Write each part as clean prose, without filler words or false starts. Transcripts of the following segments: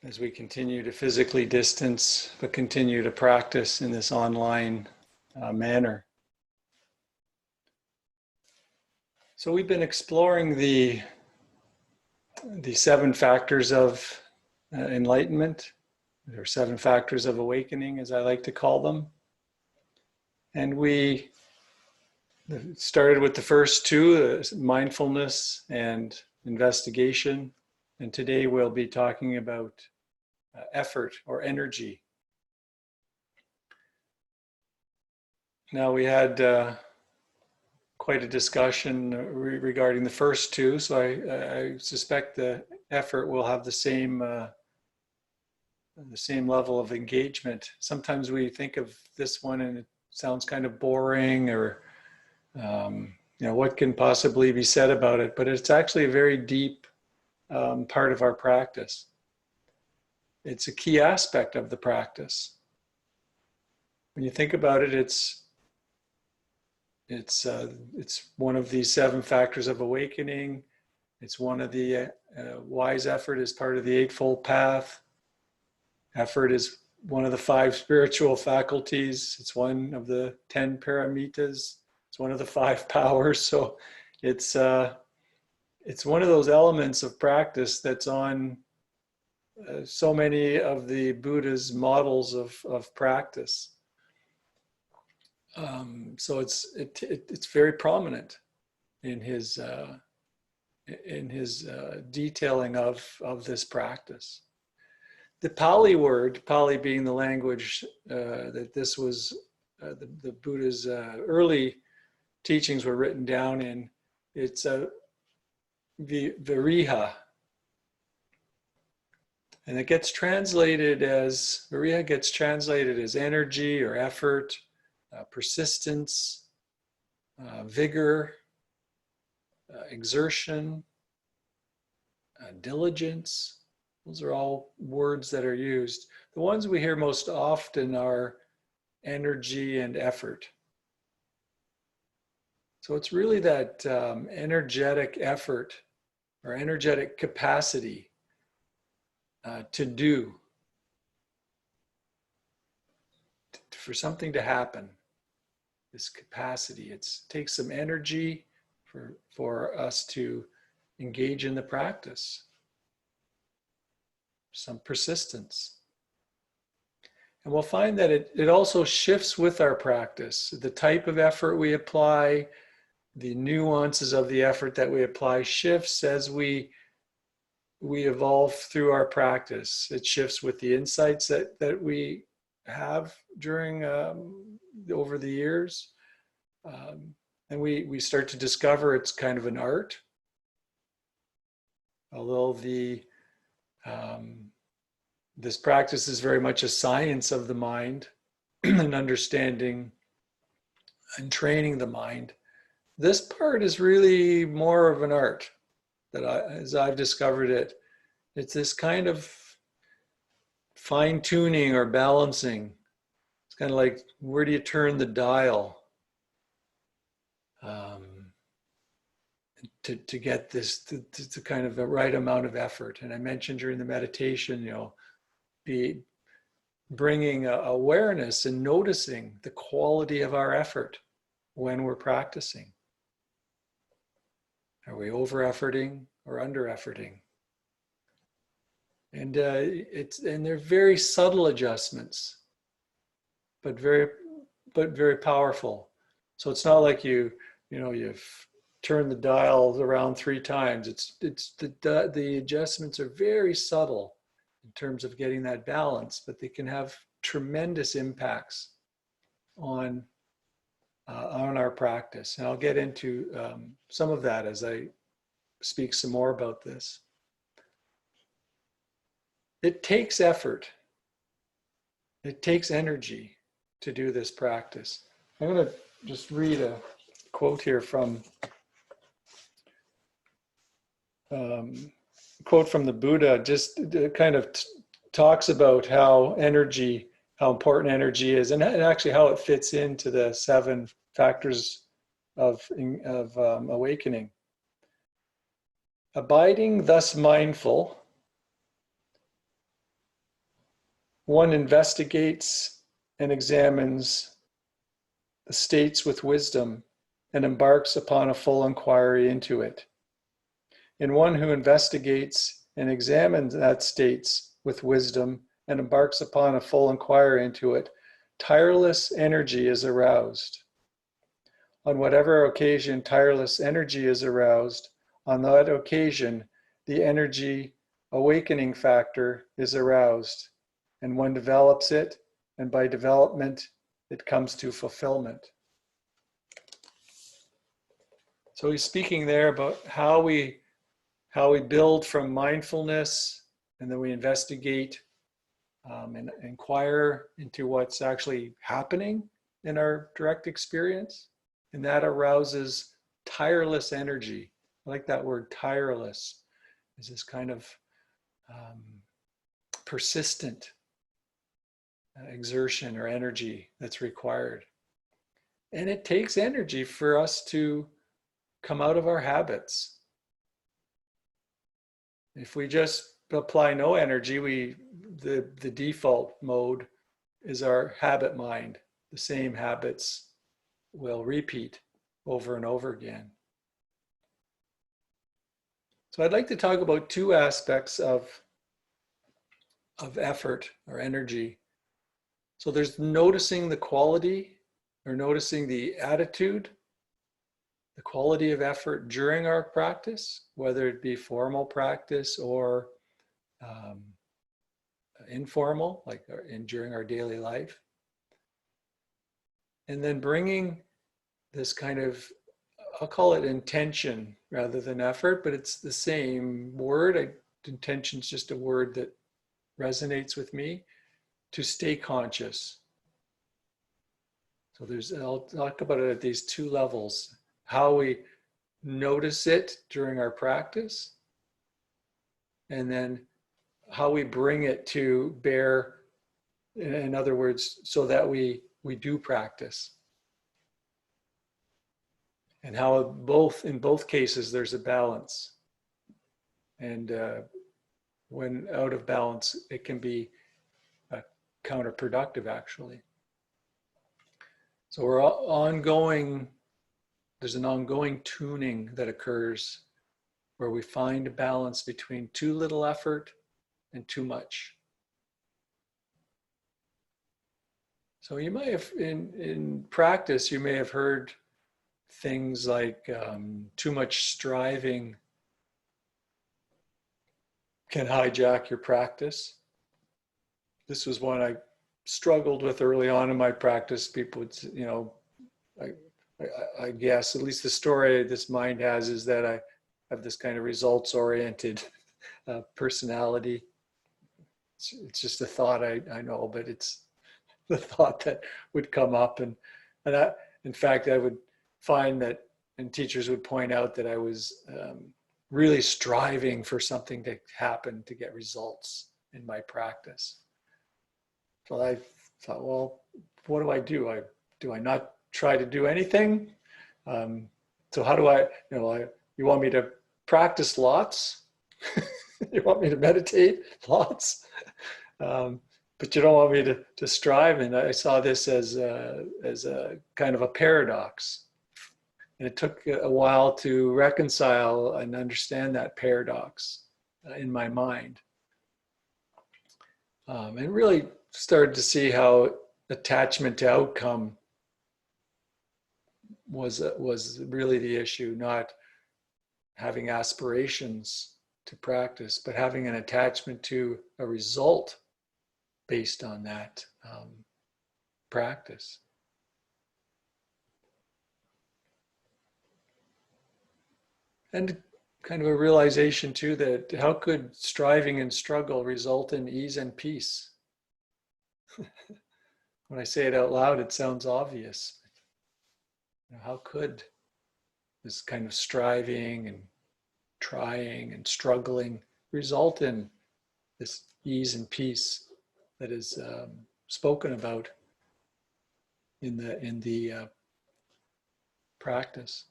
as we continue to physically distance, but continue to practice in this online manner. So we've been exploring the 7 factors of enlightenment, or 7 factors of awakening, as I like to call them. And we started with the first 2, mindfulness and investigation. And today we'll be talking about effort or energy. Now, we had quite a discussion regarding the first 2, so I suspect the effort will have the same level of engagement. Sometimes we think of this one and it sounds kind of boring, or what can possibly be said about it, but it's actually a very deep part of our practice. It's a key aspect of the practice. When you think about it, it's one of these 7 factors of awakening. It's one of the wise effort is part of the Eightfold Path. Effort is one of the 5 spiritual faculties. It's one of the 10 paramitas. It's one of the 5 powers. So it's one of those elements of practice that's on so many of the Buddha's models of practice. So it's very prominent in his detailing of this practice. The Pali word, Pali being the language that this was the Buddha's early teachings were written down in, it's viriha. And it gets translated as, viriha gets translated as energy or effort, persistence, vigor, exertion, diligence. Those are all words that are used. The ones we hear most often are energy and effort. So it's really that energetic effort or energetic capacity to do, for something to happen. This capacity, it takes some energy for us to engage in the practice, some persistence. And we'll find that it also shifts with our practice. The type of effort we apply, the nuances of the effort that we apply shifts as we evolve through our practice. It shifts with the insights that we have during over the years, and we start to discover it's kind of an art, although this practice is very much a science of the mind and understanding and training the mind. This part is really more of an art that as I've discovered it. It's this kind of fine-tuning or balancing. It's kind of like, where do you turn the dial to get this to kind of the right amount of effort? And I mentioned during the meditation, be bringing awareness and noticing the quality of our effort when we're practicing. Are we over-efforting or under-efforting? And they're very subtle adjustments, but very powerful. So it's not like you've turned the dial around 3 times. The adjustments are very subtle in terms of getting that balance, but they can have tremendous impacts on our practice. And I'll get into some of that as I speak some more about this. It takes effort. It takes energy to do this practice. I'm going to just read a quote here from the Buddha. Just kind of talks about how important energy is, and actually how it fits into the 7 factors of awakening. Abiding thus mindful, One investigates and examines the states with wisdom and embarks upon a full inquiry into it. In one who investigates and examines that states with wisdom and embarks upon a full inquiry into it, tireless energy is aroused. On whatever occasion tireless energy is aroused, on that occasion the energy awakening factor is aroused, and one develops it, and by development it comes to fulfillment. So he's speaking there about how we build from mindfulness, and then we investigate and inquire into what's actually happening in our direct experience. And that arouses tireless energy. I like that word, tireless. Is this kind of persistent exertion or energy that's required. And it takes energy for us to come out of our habits. If we just apply no energy, the default mode is our habit mind. The same habits will repeat over and over again. So I'd like to talk about two aspects of effort or energy. So there's noticing the quality or noticing the attitude, the quality of effort during our practice, whether it be formal practice or informal, like during our daily life. And then bringing this kind of, I'll call it intention rather than effort, but it's the same word. Intention's just a word that resonates with me, to stay conscious. So I'll talk about it at these two levels: how we notice it during our practice, and then how we bring it to bear, in other words, so that we do practice. And how in both cases there's a balance. And when out of balance, it can be counterproductive, actually. So there's an ongoing tuning that occurs where we find a balance between too little effort and too much. So you might have, in practice, you may have heard things like too much striving can hijack your practice. This was one I struggled with early on in my practice. People would, I guess, at least the story this mind has is that I have this kind of results-oriented personality. It's just a thought, I know, but it's the thought that would come up. And in fact, I would find that, and teachers would point out that I was really striving for something to happen to get results in my practice. So I thought, well, what do? Do I not try to do anything? So how do you want me to practice lots? You want me to meditate lots? But you don't want me to strive. And I saw this as a kind of a paradox. And it took a while to reconcile and understand that paradox in my mind. And really started to see how attachment to outcome was really the issue, not having aspirations to practice, but having an attachment to a result based on that practice. And kind of a realization too that how could striving and struggle result in ease and peace? When I say it out loud, it sounds obvious. How could this kind of striving and trying and struggling result in this ease and peace that is spoken about in the practice?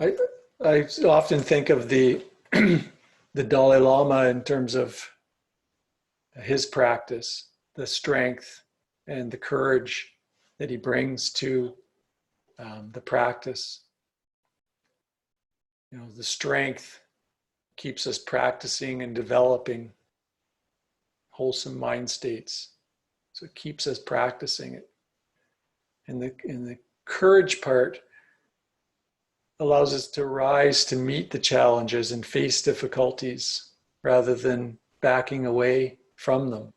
I often think of the the Dalai Lama in terms of his practice, the strength and the courage that he brings to the practice. You know, the strength keeps us practicing and developing wholesome mind states. So it keeps us practicing it. And the courage part allows us to rise to meet the challenges and face difficulties rather than backing away from them,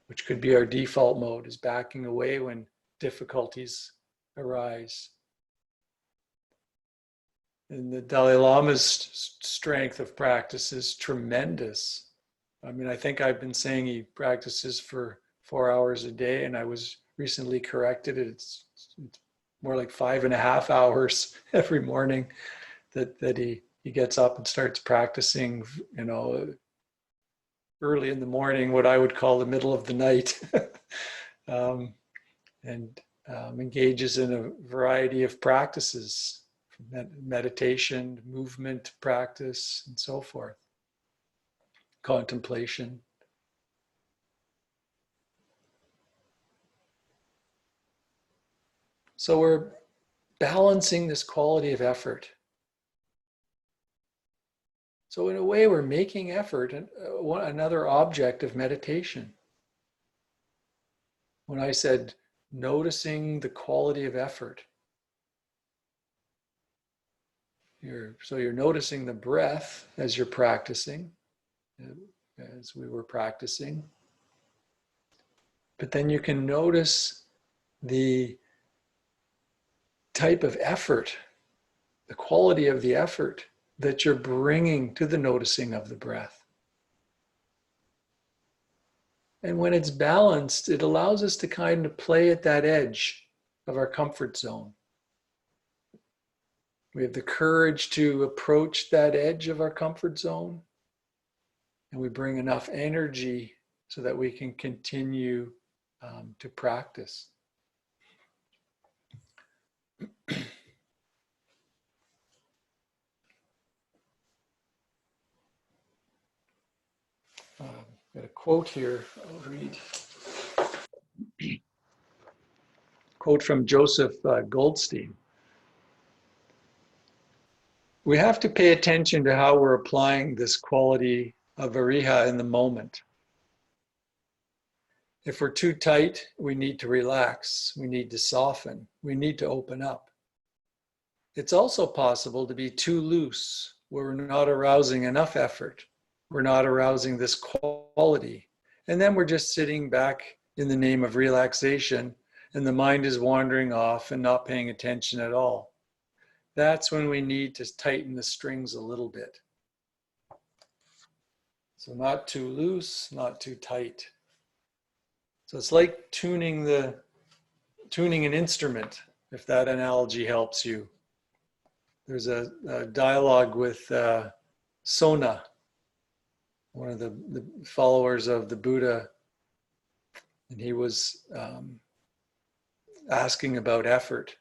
which could be our default mode, is backing away when difficulties arise. And the Dalai Lama's strength of practice is tremendous. I mean, I think I've been saying he practices for 4 hours a day, and I was recently corrected. It's more like 5.5 hours every morning that he gets up and starts practicing, you know, early in the morning, what I would call the middle of the night, and engages in a variety of practices, meditation, movement practice, and so forth, contemplation. So we're balancing this quality of effort. So in a way, we're making effort another object of meditation. When I said noticing the quality of effort, you're noticing the breath as you're practicing, as we were practicing. But then you can notice the type of effort, the quality of the effort that you're bringing to the noticing of the breath. And when it's balanced, it allows us to kind of play at that edge of our comfort zone. We have the courage to approach that edge of our comfort zone, and we bring enough energy so that we can continue to practice. Got a quote here, I'll read. Quote from Joseph Goldstein. We have to pay attention to how we're applying this quality of ariha in the moment. If we're too tight, we need to relax, we need to soften, we need to open up. It's also possible to be too loose, where we're not arousing enough effort, we're not arousing this quality, and then we're just sitting back in the name of relaxation, and the mind is wandering off and not paying attention at all. That's when we need to tighten the strings a little bit. So not too loose, not too tight. So it's like tuning an instrument, if that analogy helps you. There's a dialogue with Sona, one of the followers of the Buddha, and he was asking about effort.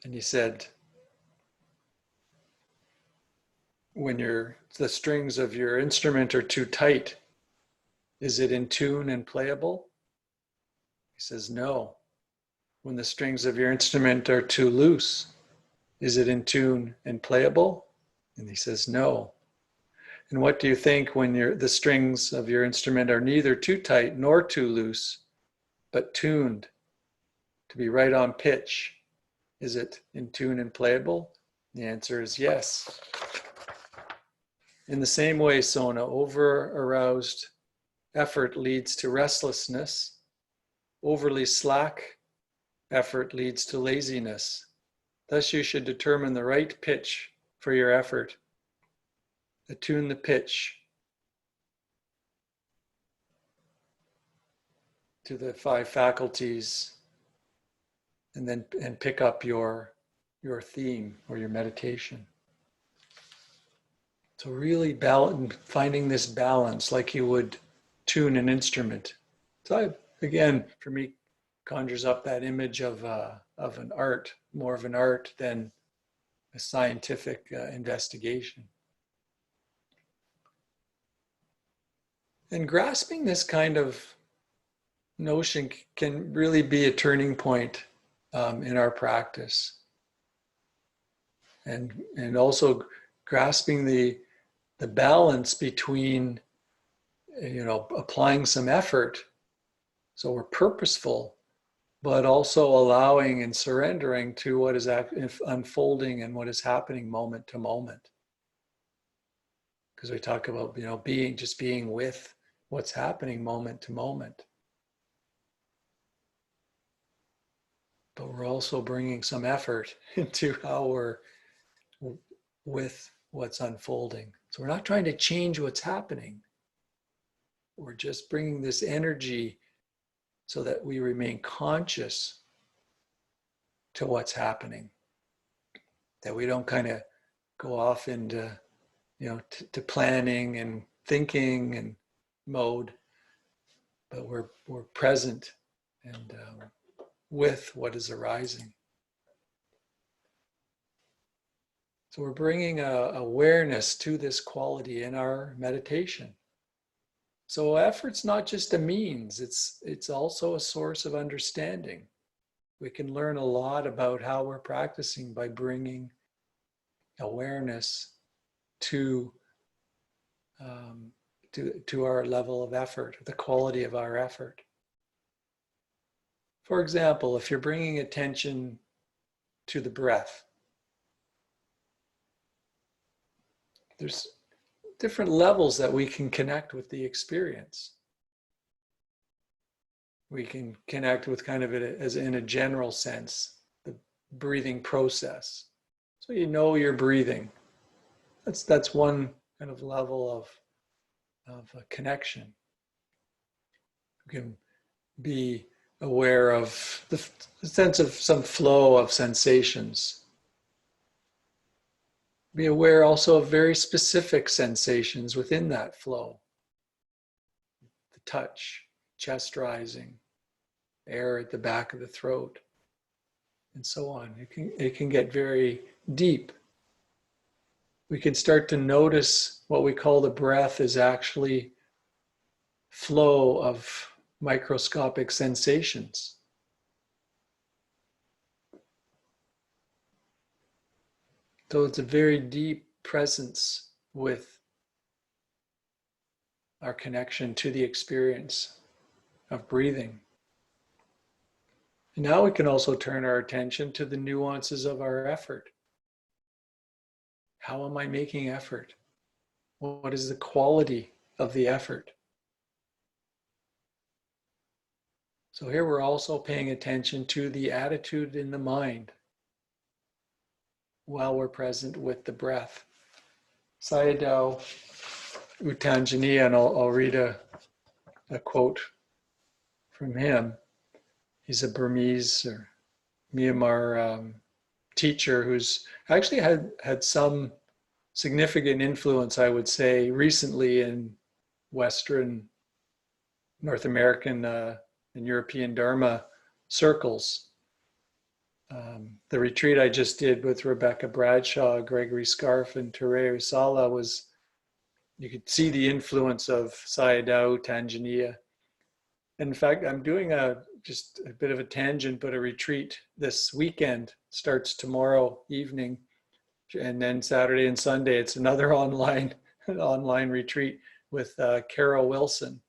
And he said, when the strings of your instrument are too tight, is it in tune and playable? He says, no. When the strings of your instrument are too loose, is it in tune and playable? And he says, no. And what do you think when the strings of your instrument are neither too tight nor too loose, but tuned to be right on pitch? Is it in tune and playable? The answer is yes. In the same way, Sona, over-aroused effort leads to restlessness. Overly slack effort leads to laziness. Thus, you should determine the right pitch for your effort. Attune the pitch to the 5 faculties, and pick up your theme or your meditation. So really finding this balance like you would tune an instrument. So again, for me, conjures up that image of an art more of an art than a scientific investigation. And grasping this kind of notion can really be a turning point in our practice. And also grasping the balance between, applying some effort, so we're purposeful, but also allowing and surrendering to what is unfolding and what is happening moment to moment. Because we talk about, being with what's happening moment to moment. But we're also bringing some effort into how we're with what's unfolding. So we're not trying to change what's happening. We're just bringing this energy so that we remain conscious to what's happening. That we don't kind of go off into, to planning and thinking and mode, but we're present and with what is arising. So we're bringing awareness to this quality in our meditation. So effort's not just a means, it's also a source of understanding. We can learn a lot about how we're practicing by bringing awareness to our level of effort, the quality of our effort. For example, if you're bringing attention to the breath, there's different levels that we can connect with the experience. We can connect with kind of it as in a general sense, the breathing process. So you're breathing. That's one kind of level of a connection. You can be aware of the sense of some flow of sensations. Be aware also of very specific sensations within that flow. The touch, chest rising, air at the back of the throat, and so on. It can get very deep. We can start to notice what we call the breath is actually flow of microscopic sensations. So it's a very deep presence with our connection to the experience of breathing. And now we can also turn our attention to the nuances of our effort. How am I making effort? What is the quality of the effort? So here we're also paying attention to the attitude in the mind while we're present with the breath. Sayadaw U Tejaniya, and I'll read a quote from him. He's a Burmese or Myanmar teacher who's actually had some significant influence, I would say, recently in Western, North American and European Dharma circles. The retreat I just did with Rebecca Bradshaw, Gregory Scarf, and Tere Usala was, you could see the influence of Sayadaw Tejaniya. In fact, I'm doing just a bit of a tangent, but a retreat this weekend starts tomorrow evening, and then Saturday and Sunday it's another online retreat with Carol Wilson.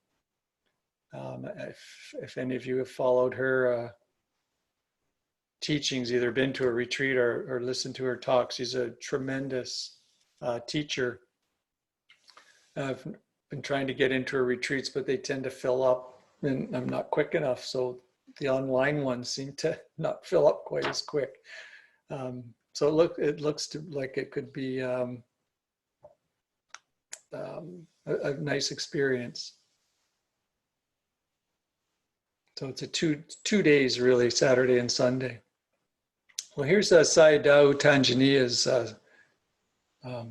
If any of you have followed her teachings, either been to a retreat or listened to her talks, she's a tremendous teacher. I've been trying to get into her retreats, but they tend to fill up, and I'm not quick enough. So the online ones seem to not fill up quite as quick. So it looks like it could be a nice experience. So it's a two days really, Saturday and Sunday. Well, here's Sayadaw Tejaniya's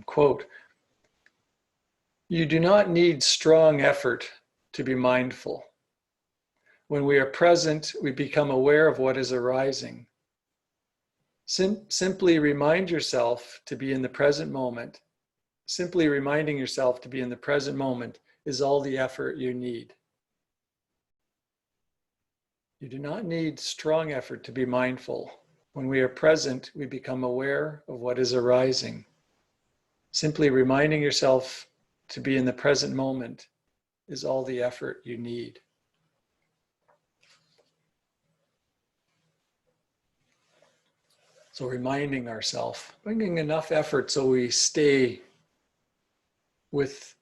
quote. You do not need strong effort to be mindful. When we are present, we become aware of what is arising. Simply remind yourself to be in the present moment. Simply reminding yourself to be in the present moment is all the effort you need. You do not need strong effort to be mindful. When we are present, we become aware of what is arising. Simply reminding yourself to be in the present moment is all the effort you need. So reminding ourselves, bringing enough effort so we stay with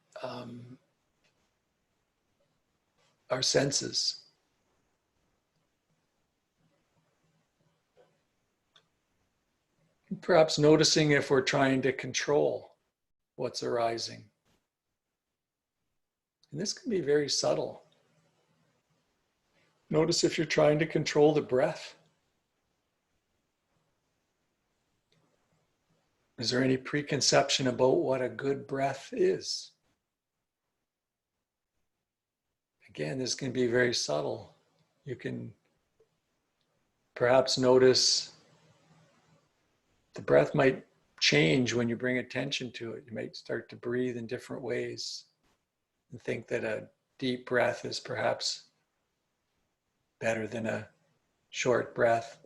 our senses. Perhaps noticing if we're trying to control what's arising. And this can be very subtle. Notice if you're trying to control the breath. Is there any preconception about what a good breath is? Again, this can be very subtle. You can perhaps notice the breath might change when you bring attention to it. You might start to breathe in different ways and think that a deep breath is perhaps better than a short breath.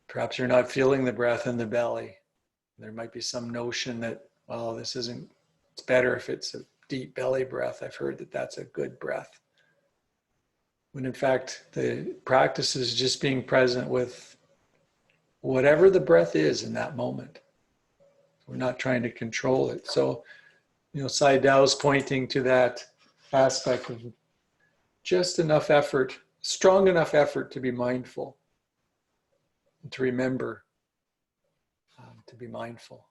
Perhaps you're not feeling the breath in the belly. There might be some notion that, well, it's better if it's a deep belly breath. I've heard that that's a good breath. When in fact, the practice is just being present with whatever the breath is in that moment. We're not trying to control it. So, Sai Dao's pointing to that aspect of just enough effort, strong enough effort to be mindful and to remember to be mindful.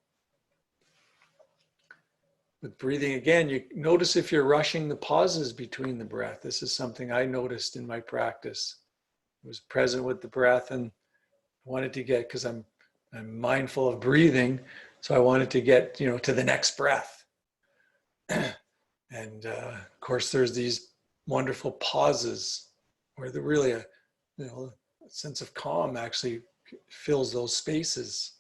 With breathing again, you notice if you're rushing the pauses between the breath. This is something I noticed in my practice. I was present with the breath and wanted to get, because I'm mindful of breathing, so I wanted to get to the next breath. And of course, there's these wonderful pauses where really a sense of calm actually fills those spaces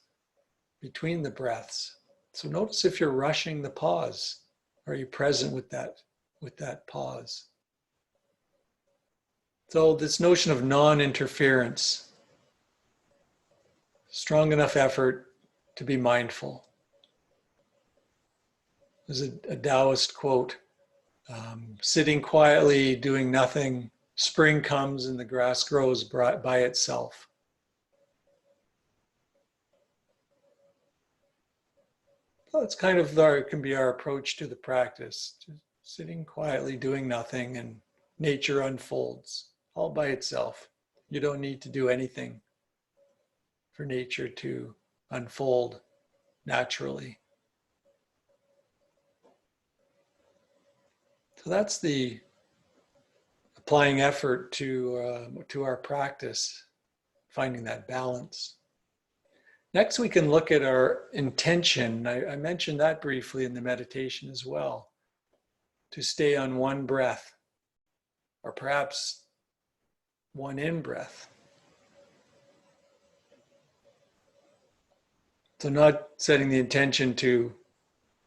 between the breaths. So notice if you're rushing the pause. Are you present with that pause? So this notion of non-interference, strong enough effort to be mindful. There's a Taoist quote, sitting quietly, doing nothing, spring comes and the grass grows by itself. Well, it's kind of it can be our approach to the practice. Just sitting quietly, doing nothing, and nature unfolds all by itself. You don't need to do anything for nature to unfold naturally. So that's the applying effort to our practice, finding that balance. Next, we can look at our intention. I mentioned that briefly in the meditation as well. To stay on one breath, or perhaps one in-breath. So not setting the intention to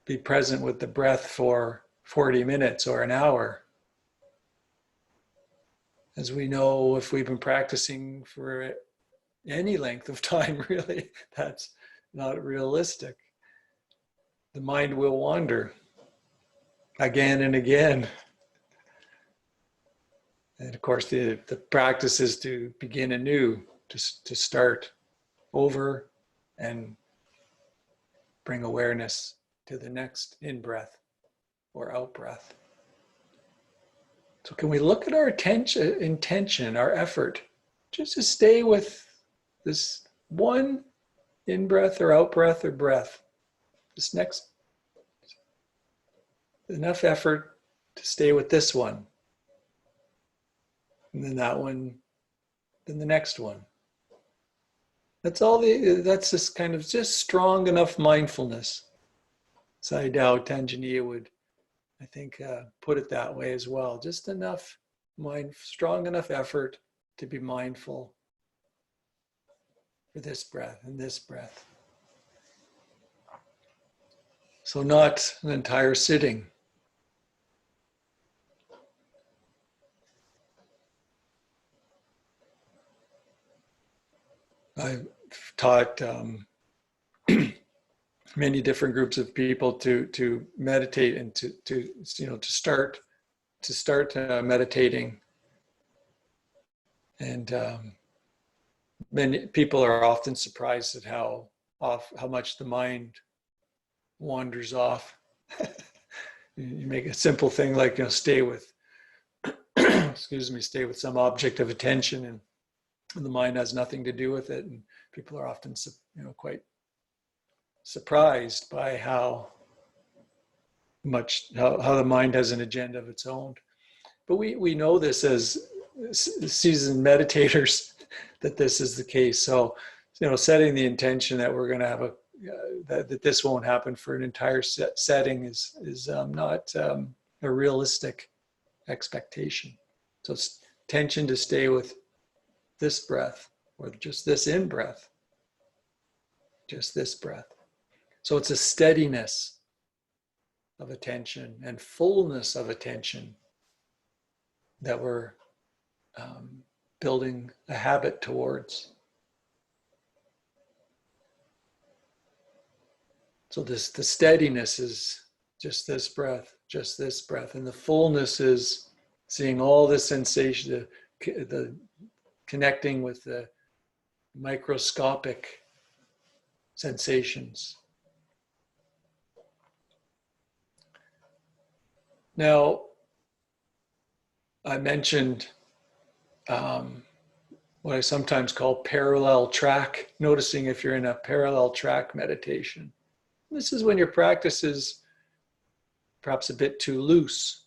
be present with the breath for 40 minutes or an hour. As we know, if we've been practicing for any length of time, really, that's not realistic. The mind will wander again and again. And of course, the practice is to begin anew, to start over and bring awareness to the next in-breath or out-breath. So can we look at our intention, our effort, just to stay with this one in-breath or out-breath or breath, this next, enough effort to stay with this one, and then that one, then the next one. That's this kind of just strong enough mindfulness. Sai Dao Tanjaniya would, I think, put it that way as well. Just enough strong enough effort to be mindful for this breath and this breath. So not an entire sitting. I've taught many different groups of people to meditate and to start meditating, and many people are often surprised at how much the mind wanders off. You make a simple thing like stay with stay with some object of attention, and the mind has nothing to do with it, and people are often quite surprised by how the mind has an agenda of its own. But we know this as seasoned meditators that this is the case. So setting the intention that we're going to have that this won't happen for an entire setting is not a realistic expectation. So it's intention to stay with this breath, or just this in breath, just this breath. So it's a steadiness of attention and fullness of attention that we're building a habit towards. So the steadiness is just this breath, and the fullness is seeing all the sensation, the connecting with the microscopic sensations. Now, I mentioned what I sometimes call parallel track, noticing if you're in a parallel track meditation. This is when your practice is perhaps a bit too loose.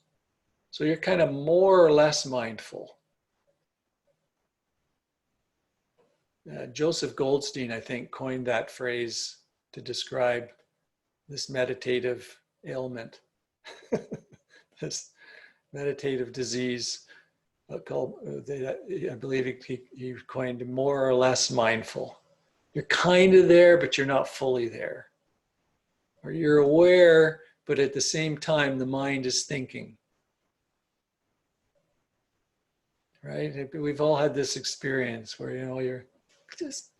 So you're kind of more or less mindful. Joseph Goldstein, I think, coined that phrase to describe this meditative ailment, this meditative disease called, I believe he coined more or less mindful. You're kind of there, but you're not fully there. Or you're aware, but at the same time, the mind is thinking. Right? We've all had this experience where, you're just,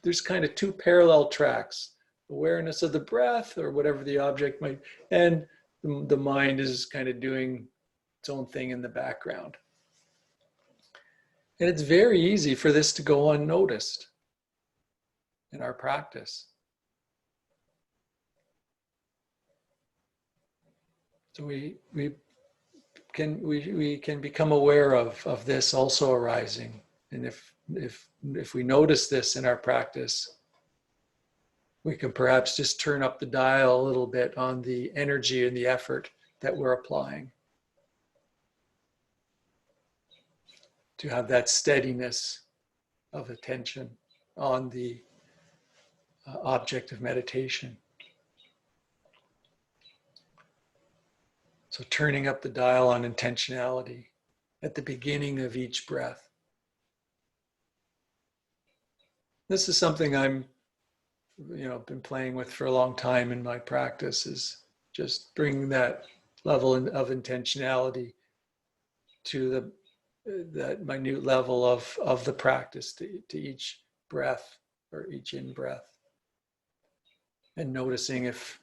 there's kind of two parallel tracks, awareness of the breath or whatever the object might, and the mind is kind of doing its own thing in the background. And it's very easy for this to go unnoticed in our practice. So we can become aware of this also arising. And if we notice this in our practice, we can perhaps just turn up the dial a little bit on the energy and the effort that we're applying to have that steadiness of attention on the object of meditation. So turning up the dial on intentionality at the beginning of each breath. This is something I'm, been playing with for a long time in my practice, is just bringing that level of intentionality to that minute level of the practice to each breath or each in-breath. And noticing if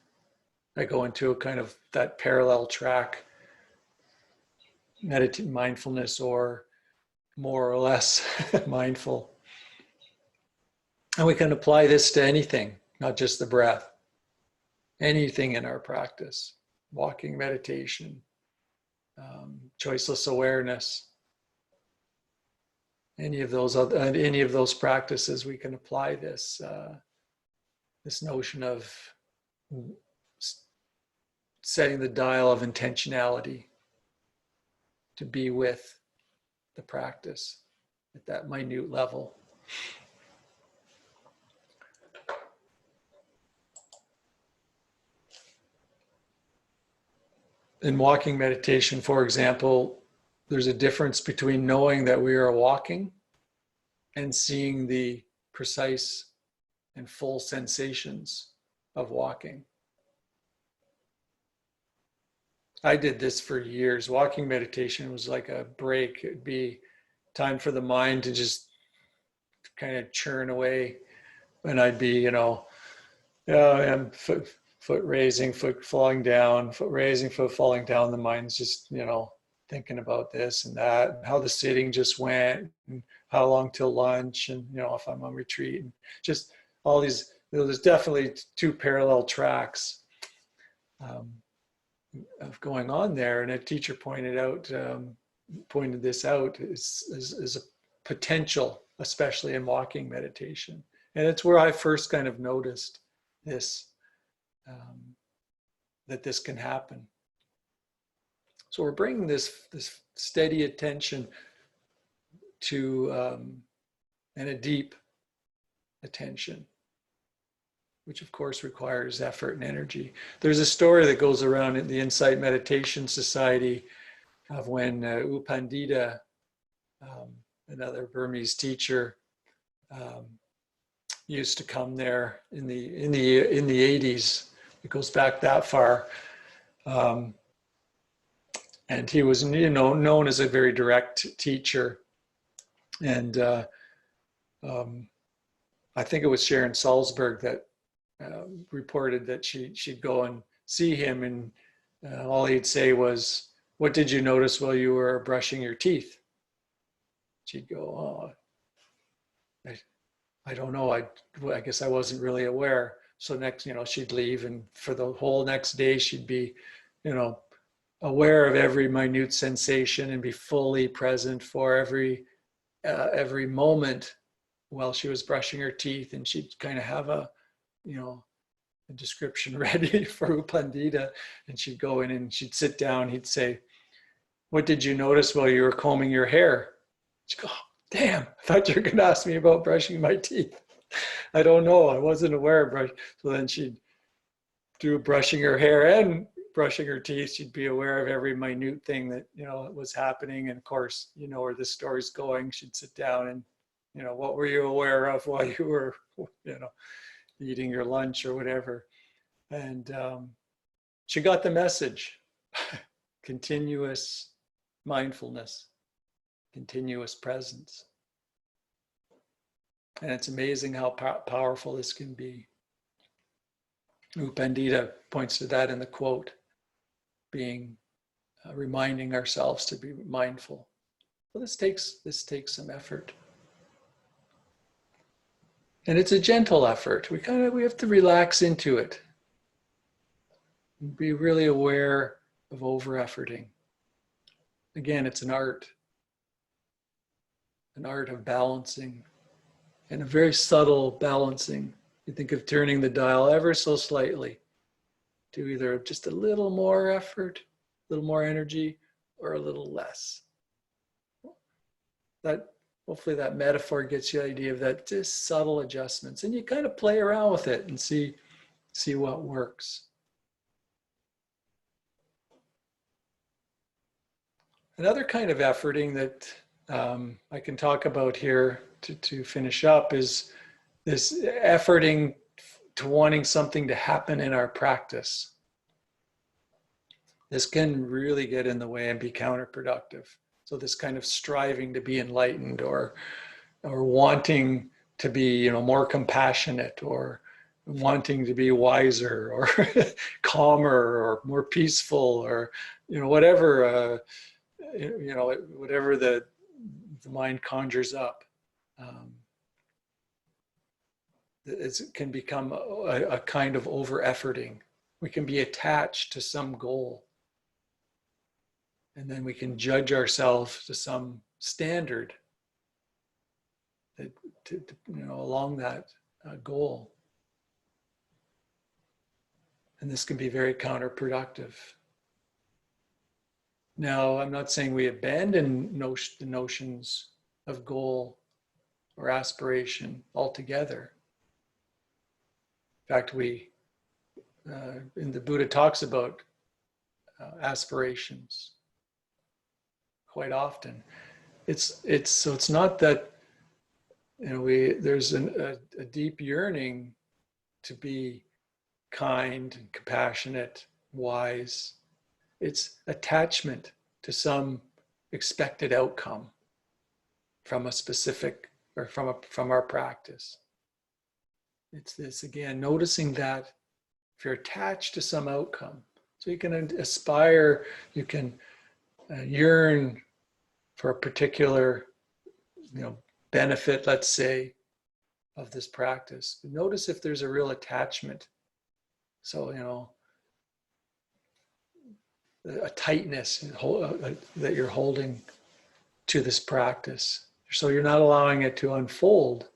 I go into a kind of that parallel track, mindfulness or more or less mindful. And we can apply this to anything, not just the breath, anything in our practice, walking meditation, choiceless awareness, any of those practices, we can apply this notion of setting the dial of intentionality to be with the practice at that minute level. In walking meditation, for example, there's a difference between knowing that we are walking and seeing the precise and full sensations of walking. I did this for years. Walking meditation was like a break. It'd be time for the mind to just kind of churn away. And I'd be, and foot raising, foot falling down, foot raising, foot falling down. The mind's just, thinking about this and that, and how the sitting just went, and how long till lunch, and, if I'm on retreat, and just all these, there's definitely two parallel tracks of going on there. And a teacher pointed this out is a potential, especially in walking meditation. And it's where I first kind of noticed this, that this can happen. So we're bringing this steady attention to, and a deep attention, which of course requires effort and energy. There's a story that goes around in the Insight Meditation Society of when U Pandita, another Burmese teacher, used to come there in the 80s. It goes back that far, and he was known as a very direct teacher. And I think it was Sharon Salzberg that reported that she'd go and see him, and all he'd say was, "What did you notice while you were brushing your teeth?" She'd go, "Oh, I don't know. I guess I wasn't really aware." So next, she'd leave, and for the whole next day, she'd be, aware of every minute sensation and be fully present for every moment while she was brushing her teeth. And she'd kind of have a description ready for U Pandita, and she'd go in and she'd sit down. He'd say, "What did you notice while you were combing your hair?" She'd go, "Oh, damn, I thought you were going to ask me about brushing my teeth. I don't know. I wasn't aware of brushing." So then she'd do brushing her hair and brushing her teeth. She'd be aware of every minute thing that, was happening. And of course, where this story's going. She'd sit down and, what were you aware of while you were, eating your lunch or whatever. And she got the message. Continuous mindfulness, continuous presence. And it's amazing how powerful this can be. U Pandita points to that in the quote, being reminding ourselves to be mindful. Well, this takes some effort. And it's a gentle effort. We have to relax into it. Be really aware of over-efforting. Again, it's an art of balancing, and a very subtle balancing. You think of turning the dial ever so slightly to either just a little more effort, a little more energy, or a little less. Hopefully that metaphor gets you the idea of that, just subtle adjustments. And you kind of play around with it and see what works. Another kind of efforting that I can talk about here to finish up is this efforting to wanting something to happen in our practice. This can really get in the way and be counterproductive. So this kind of striving to be enlightened or wanting to be, more compassionate, or wanting to be wiser or calmer or more peaceful, or, whatever, whatever the mind conjures up. It can become a kind of over-efforting. We can be attached to some goal. And then we can judge ourselves to some standard that, along that goal. And this can be very counterproductive. Now, I'm not saying we abandon the notions of goal or aspiration altogether. In fact, in the Buddha talks about aspirations quite often. It's not that there's a deep yearning to be kind and compassionate, wise. It's attachment to some expected outcome from a specific or from our practice. It's this again, noticing that if you're attached to some outcome, so you can aspire, you can yearn for a particular, benefit, let's say, of this practice. But notice if there's a real attachment. So, a tightness that you're holding to this practice. So you're not allowing it to unfold.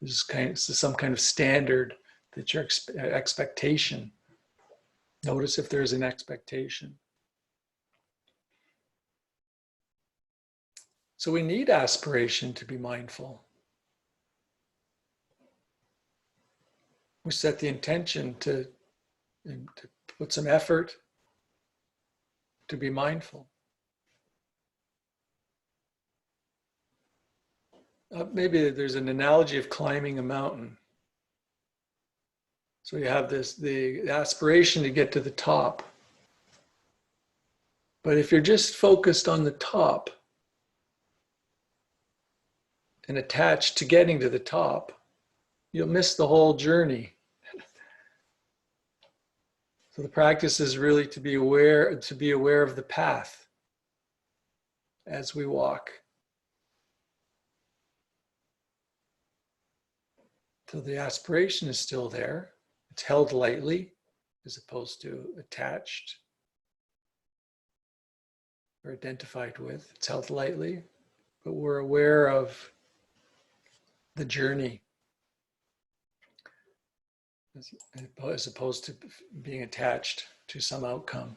There's some kind of standard that your expectation. Notice if there's an expectation. So we need aspiration to be mindful. We set the intention to put some effort to be mindful. Maybe there's an analogy of climbing a mountain. So you have the aspiration to get to the top. But if you're just focused on the top and attached to getting to the top, you'll miss the whole journey. So the practice is really to be aware of the path as we walk. So the aspiration is still there. It's held lightly as opposed to attached or identified with. It's held lightly, but we're aware of the journey as opposed to being attached to some outcome.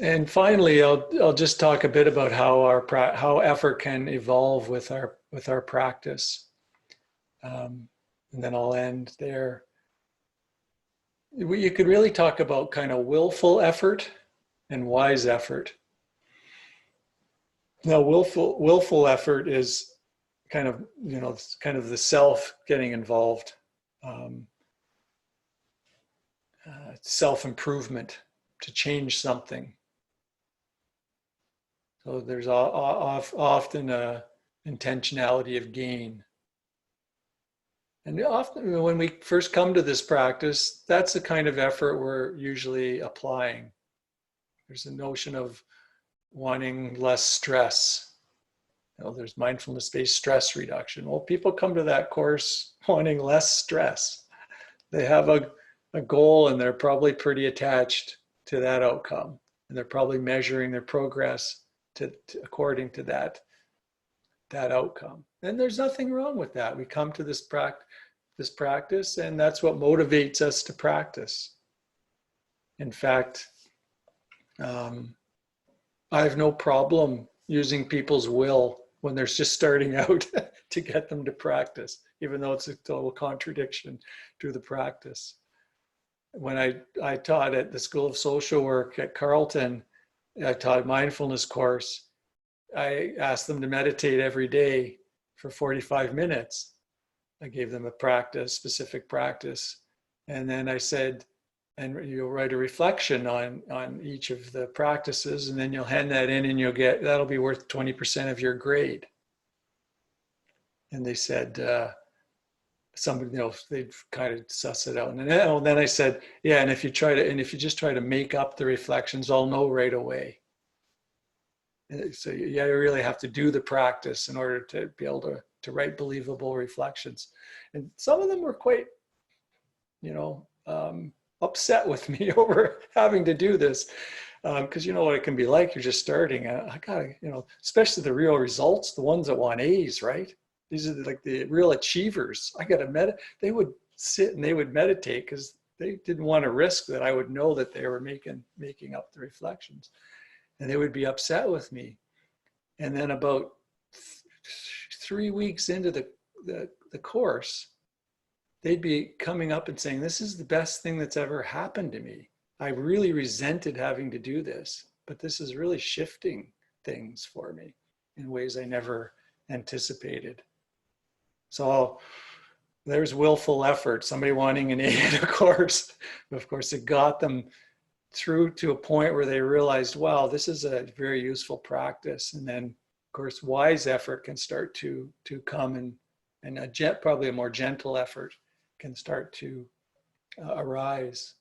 And finally, I'll just talk a bit about how effort can evolve with our practice, and then I'll end there. You could really talk about kind of willful effort and wise effort. Now, willful effort is kind of the self getting involved, self-improvement to change something. So there's often a intentionality of gain. And often when we first come to this practice, that's the kind of effort we're usually applying. There's a notion of wanting less stress. There's mindfulness-based stress reduction. Well, people come to that course wanting less stress. They have a goal and they're probably pretty attached to that outcome. And they're probably measuring their progress according to that outcome. And there's nothing wrong with that. We come to this practice, and that's what motivates us to practice. In fact, I have no problem using people's will when they're just starting out to get them to practice, even though it's a total contradiction to the practice. When I taught at the School of Social Work at Carleton, I taught a mindfulness course. I asked them to meditate every day for 45 minutes. I gave them a specific practice. And then I said, and you'll write a reflection on each of the practices, and then you'll hand that in and that'll be worth 20% of your grade. And they said, they'd kind of suss it out. And then I said, yeah, and if you just try to make up the reflections, I'll know right away. And so you really have to do the practice in order to be able to write believable reflections. And some of them were quite, upset with me over having to do this. Because you know what it can be like, you're just starting. I gotta, especially the real results, the ones that want A's, right? These are like the real achievers. I got to meditate. They would sit and they would meditate because they didn't want to risk that I would know that they were making up the reflections, and they would be upset with me. And then about 3 weeks into the course, they'd be coming up and saying, "This is the best thing that's ever happened to me. I really resented having to do this, but this is really shifting things for me in ways I never anticipated. So there's willful effort, somebody wanting an A in a course. Of course, it got them through to a point where they realized, wow, this is a very useful practice. And then, of course, wise effort can start to come, and probably a more gentle effort can start to arise.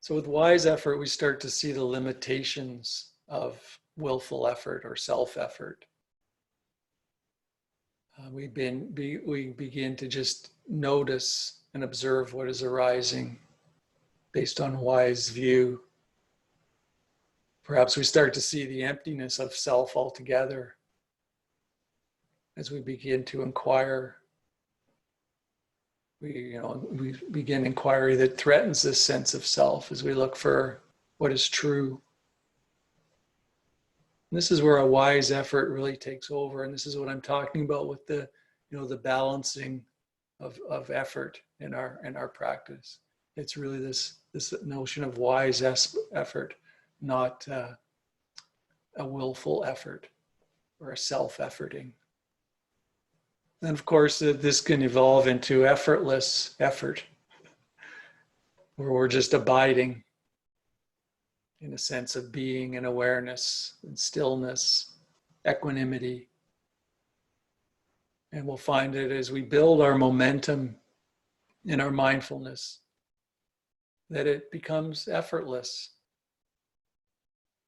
So with wise effort, we start to see the limitations of willful effort or self-effort. We begin to just notice and observe what is arising based on wise view. Perhaps we start to see the emptiness of self altogether as we begin to inquire. We begin inquiry that threatens this sense of self as we look for what is true. And this is where a wise effort really takes over, and this is what I'm talking about with the balancing of effort in our practice. It's really this notion of wise effort, not a willful effort or a self-efforting. And of course, this can evolve into effortless effort, where we're just abiding in a sense of being and awareness and stillness, equanimity. And we'll find that as we build our momentum in our mindfulness, that it becomes effortless.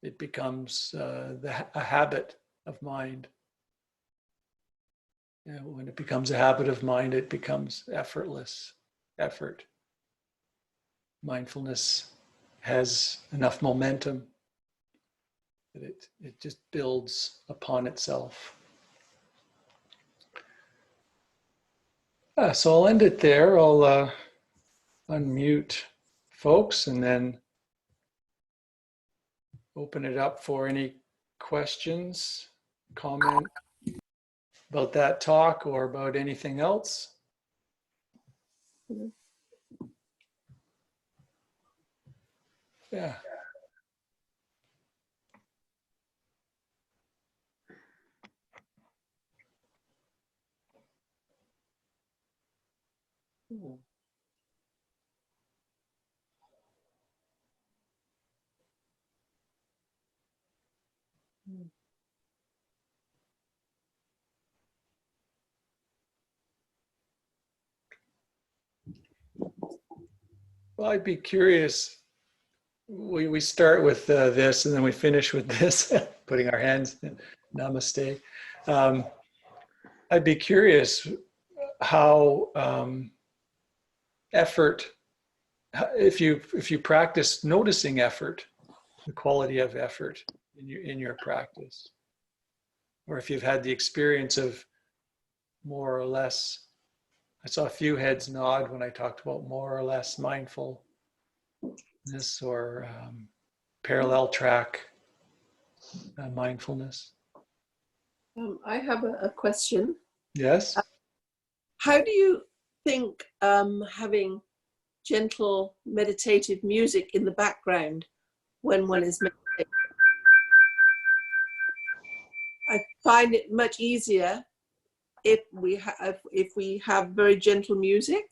It becomes a habit of mind. When it becomes a habit of mind, it becomes effortless effort. Mindfulness has enough momentum that it just builds upon itself. So I'll end it there. I'll unmute folks and then open it up for any questions, comment about that talk or about anything else. Yeah. Well, I'd be curious. We start with this and then we finish with this, putting our hands in namaste. I'd be curious how effort, if you practice noticing effort, the quality of effort in your practice, or if you've had the experience of more or less. I saw a few heads nod when I talked about more or less mindfulness or parallel track mindfulness. I have a question. Yes. How do you think having gentle meditative music in the background when one is meditating? I find it much easier if we have very gentle music.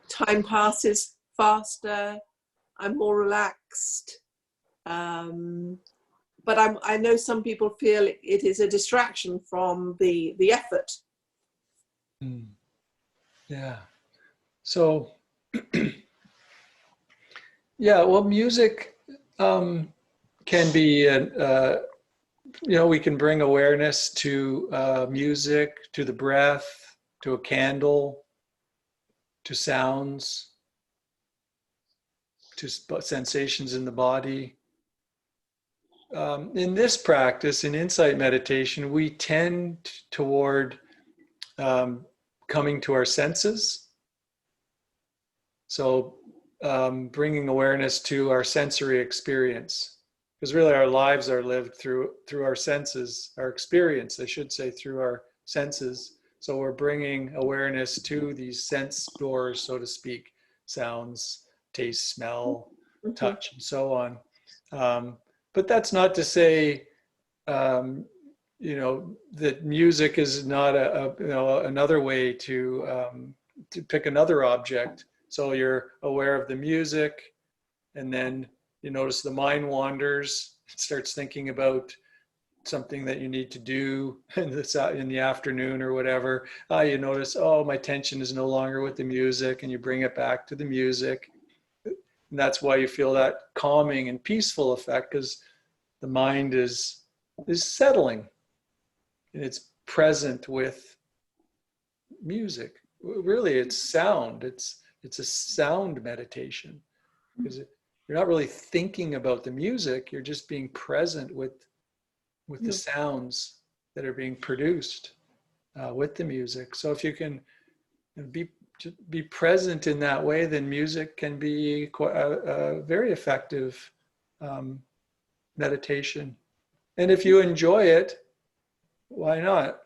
Time passes faster. I'm more relaxed. But I know some people feel it is a distraction from the effort. Yeah. So, yeah, well, music can be, we can bring awareness to music, to the breath, to a candle, to sounds, to sensations in the body. In this practice, in insight meditation, we tend toward coming to our senses. So bringing awareness to our sensory experience, because really our lives are lived through our senses, our experience, I should say, through our senses. So we're bringing awareness to these sense doors, so to speak, sounds, taste, smell, touch, and so on. But that's not to say um, that music is not another way to pick another object. So you're aware of the music, and then you notice the mind wanders. It starts thinking about something that you need to do in the afternoon or whatever. You notice, oh, my tension is no longer with the music, and you bring it back to the music. And that's why you feel that calming and peaceful effect, because the mind is settling and it's present with music. Really, it's sound. It's a sound meditation, because you're not really thinking about the music. You're just being present with the sounds that are being produced with the music. So if you can be present in that way, then music can be a very effective meditation. And if you enjoy it, why not?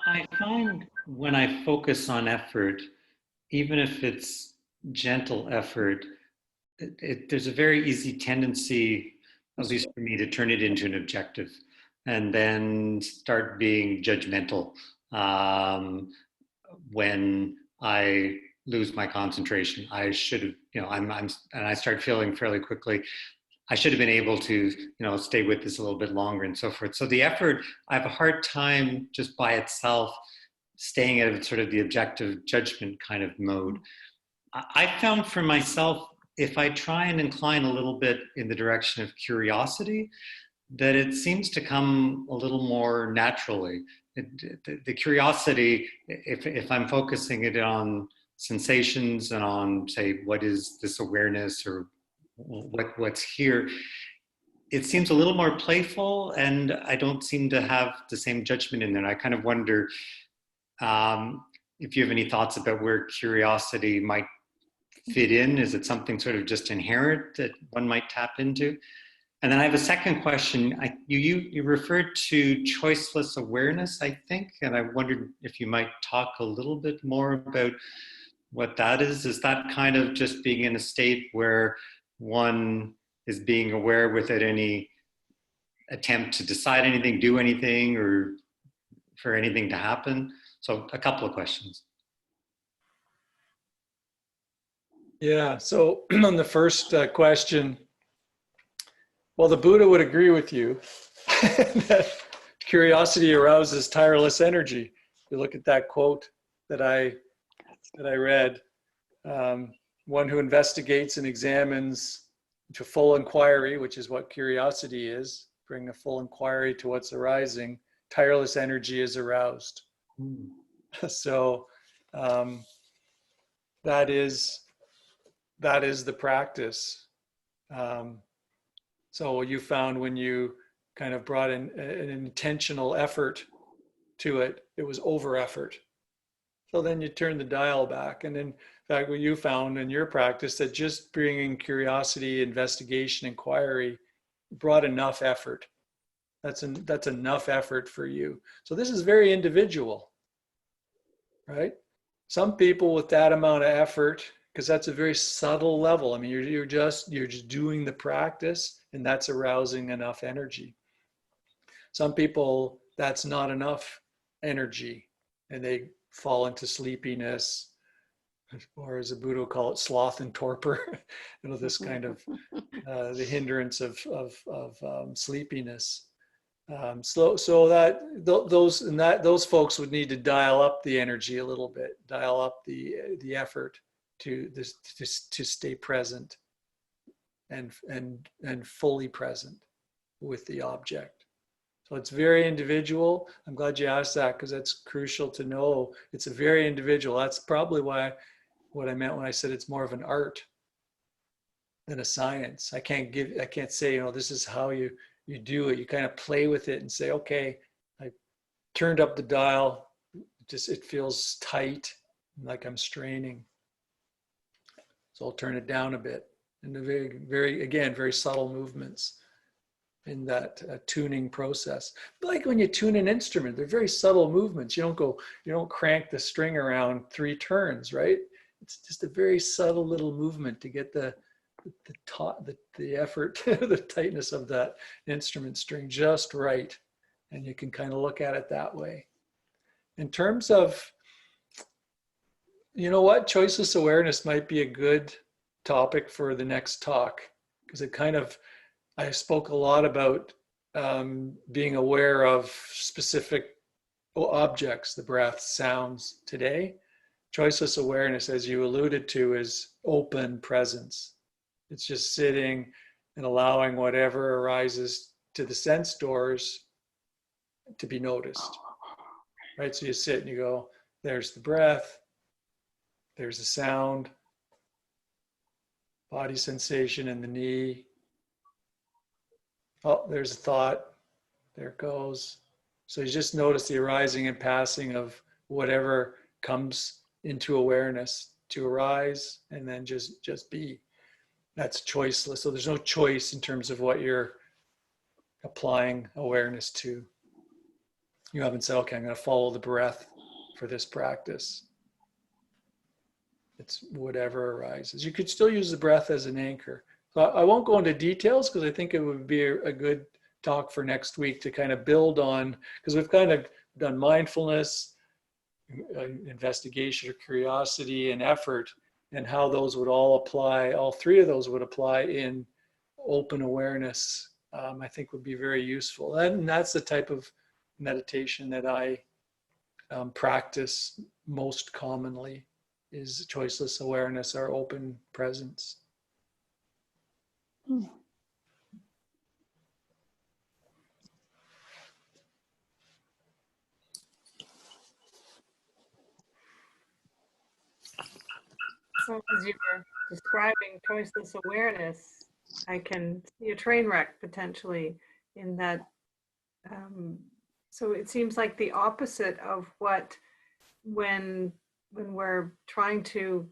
I find when I focus on effort, even if it's gentle effort, there's a very easy tendency, at least for me, to turn it into an objective and then start being judgmental when I lose my concentration. I should have, and I start feeling fairly quickly, I should have been able to, stay with this a little bit longer and so forth. So the effort, I have a hard time just by itself staying out of sort of the objective judgment kind of mode. I found for myself, if I try and incline a little bit in the direction of curiosity, that it seems to come a little more naturally. The curiosity, if I'm focusing it on sensations and on, say, what is this awareness or what's here, it seems a little more playful, and I don't seem to have the same judgment in there. I kind of wonder if you have any thoughts about where curiosity might fit in. Is it something sort of just inherent that one might tap into? And then I have a second question. You referred to choiceless awareness, I think, and I wondered if you might talk a little bit more about what that is. Is that kind of just being in a state where one is being aware without any attempt to decide anything, do anything, or for anything to happen? So a couple of questions. Yeah, so on the first question, well, the Buddha would agree with you that curiosity arouses tireless energy. You look at that quote that I read. One who investigates and examines to full inquiry, which is what curiosity is, bring a full inquiry to what's arising, tireless energy is aroused. So that is the practice. So you found when you kind of brought in an intentional effort to it, it was over effort. So then you turn the dial back. And in fact, what you found in your practice, that just bringing curiosity, investigation, inquiry brought enough effort. That's enough effort for you. So this is very individual, right? Some people with that amount of effort, because that's a very subtle level. I mean, you're just doing the practice, and that's arousing enough energy. Some people, that's not enough energy, and they fall into sleepiness, or as the Buddha would call it, sloth and torpor. This kind of the hindrance of sleepiness. So that those folks would need to dial up the energy a little bit, dial up the effort to stay present and fully present with the object. So it's very individual. I'm glad you asked that, because that's crucial to know. It's a very individual. That's probably what I meant when I said it's more of an art than a science. I can't say, this is how you do it. You kind of play with it and say, okay, I turned up the dial. It feels tight, like I'm straining. So I'll turn it down a bit. And the very, very, again, very subtle movements. in that tuning process. But like when you tune an instrument, they're very subtle movements. You don't crank the string around 3 turns, right? It's just a very subtle little movement to get the effort, the tightness of that instrument string just right. And you can kind of look at it that way. In terms of, you know what, choiceless awareness might be a good topic for the next talk, because I spoke a lot about being aware of specific objects, the breath, sounds today. Choiceless awareness, as you alluded to, is open presence. It's just sitting and allowing whatever arises to the sense doors to be noticed, right? So you sit and you go, there's the breath, there's the sound, body sensation in the knee. Oh, there's a thought, there it goes. So you just notice the arising and passing of whatever comes into awareness to arise, and then just be. That's choiceless. So there's no choice in terms of what you're applying awareness to. You haven't said, okay, I'm going to follow the breath for this practice. It's whatever arises. You could still use the breath as an anchor. So I won't go into details because I think it would be a good talk for next week to kind of build on, because we've kind of done mindfulness, investigation or curiosity, and effort, and how those would all apply, all 3 of those would apply in open awareness, I think would be very useful. And that's the type of meditation that I practice most commonly, is choiceless awareness, or open presence. So as you were describing choiceless awareness, I can see a train wreck potentially in that. So it seems like the opposite of what, when we're trying to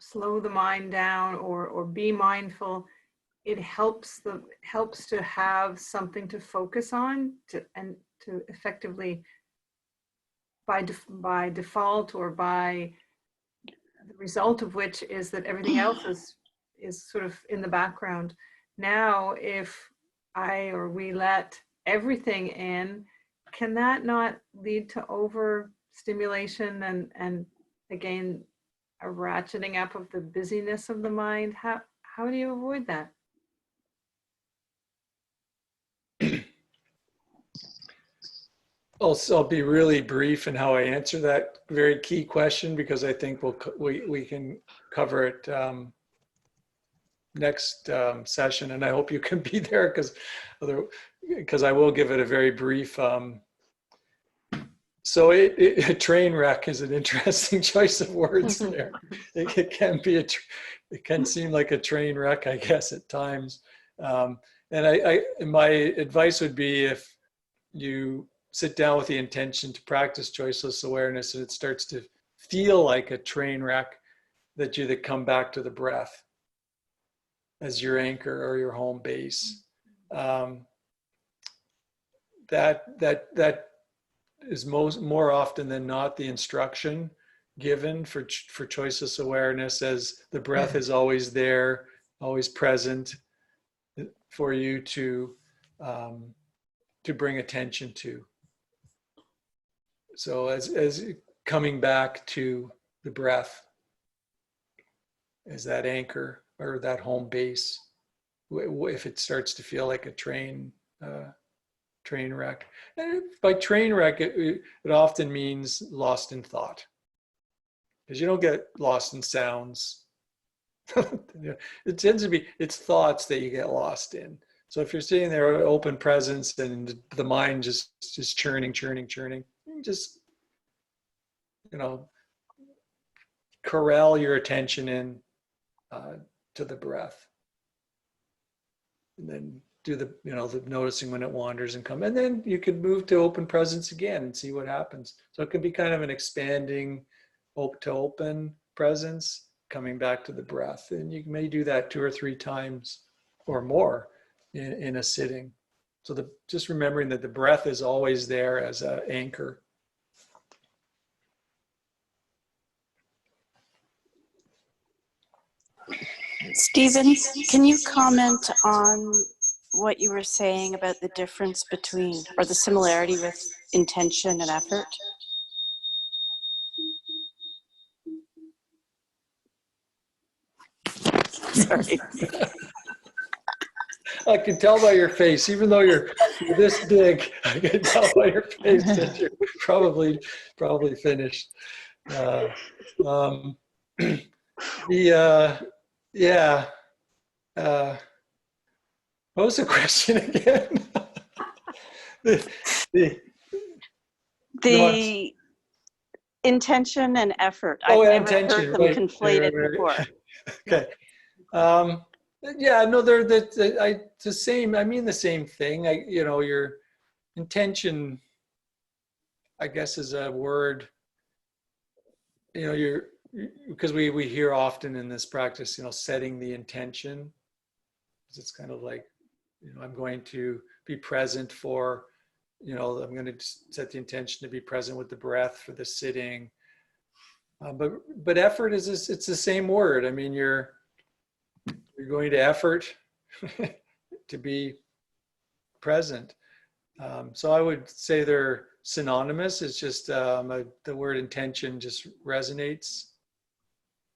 slow the mind down or be mindful, it helps to have something to focus on, and to effectively, by default, or by the result of which is that everything else is sort of in the background. Now, if we let everything in, can that not lead to overstimulation and again, a ratcheting up of the busyness of the mind? How do you avoid that? I'll be really brief in how I answer that very key question, because I think we can cover it next session, and I hope you can be there, because I will give it a very brief. So a train wreck is an interesting choice of words there. It can be it can seem like a train wreck, I guess, at times. And my advice would be, if you sit down with the intention to practice choiceless awareness and it starts to feel like a train wreck, that you come back to the breath as your anchor or your home base. That is more often than not the instruction given for choiceless awareness, as the breath is always there, always present for you to bring attention to. So as coming back to the breath as that anchor or that home base, if it starts to feel like a train wreck. And by train wreck, it often means lost in thought, because you don't get lost in sounds. It tends to be, it's thoughts that you get lost in. So if you're sitting there with open presence and the mind just churning, just, corral your attention in to the breath, and then do the noticing when it wanders and come, and then you can move to open presence again and see what happens. So it can be kind of an expanding to open presence, coming back to the breath, and you may do that 2 or 3 times or more in a sitting. So just remembering that the breath is always there as an anchor. Stephen, can you comment on what you were saying about the difference between, or the similarity with intention and effort? Sorry. I can tell by your face, even though you're this big, I can tell by your face that you're probably finished. Yeah. What was the question again? the The intention and effort. Oh, I've never intention, heard them right. conflated Right. before. Okay. Yeah, no, they're the same. I mean the same thing. Your intention, I guess, is a word. Because we hear often in this practice, setting the intention. It's kind of like, I'm going to be present for, I'm going to set the intention to be present with the breath for the sitting. But effort it's the same word. I mean, you're going to effort to be present. So I would say they're synonymous. It's just the word intention just resonates.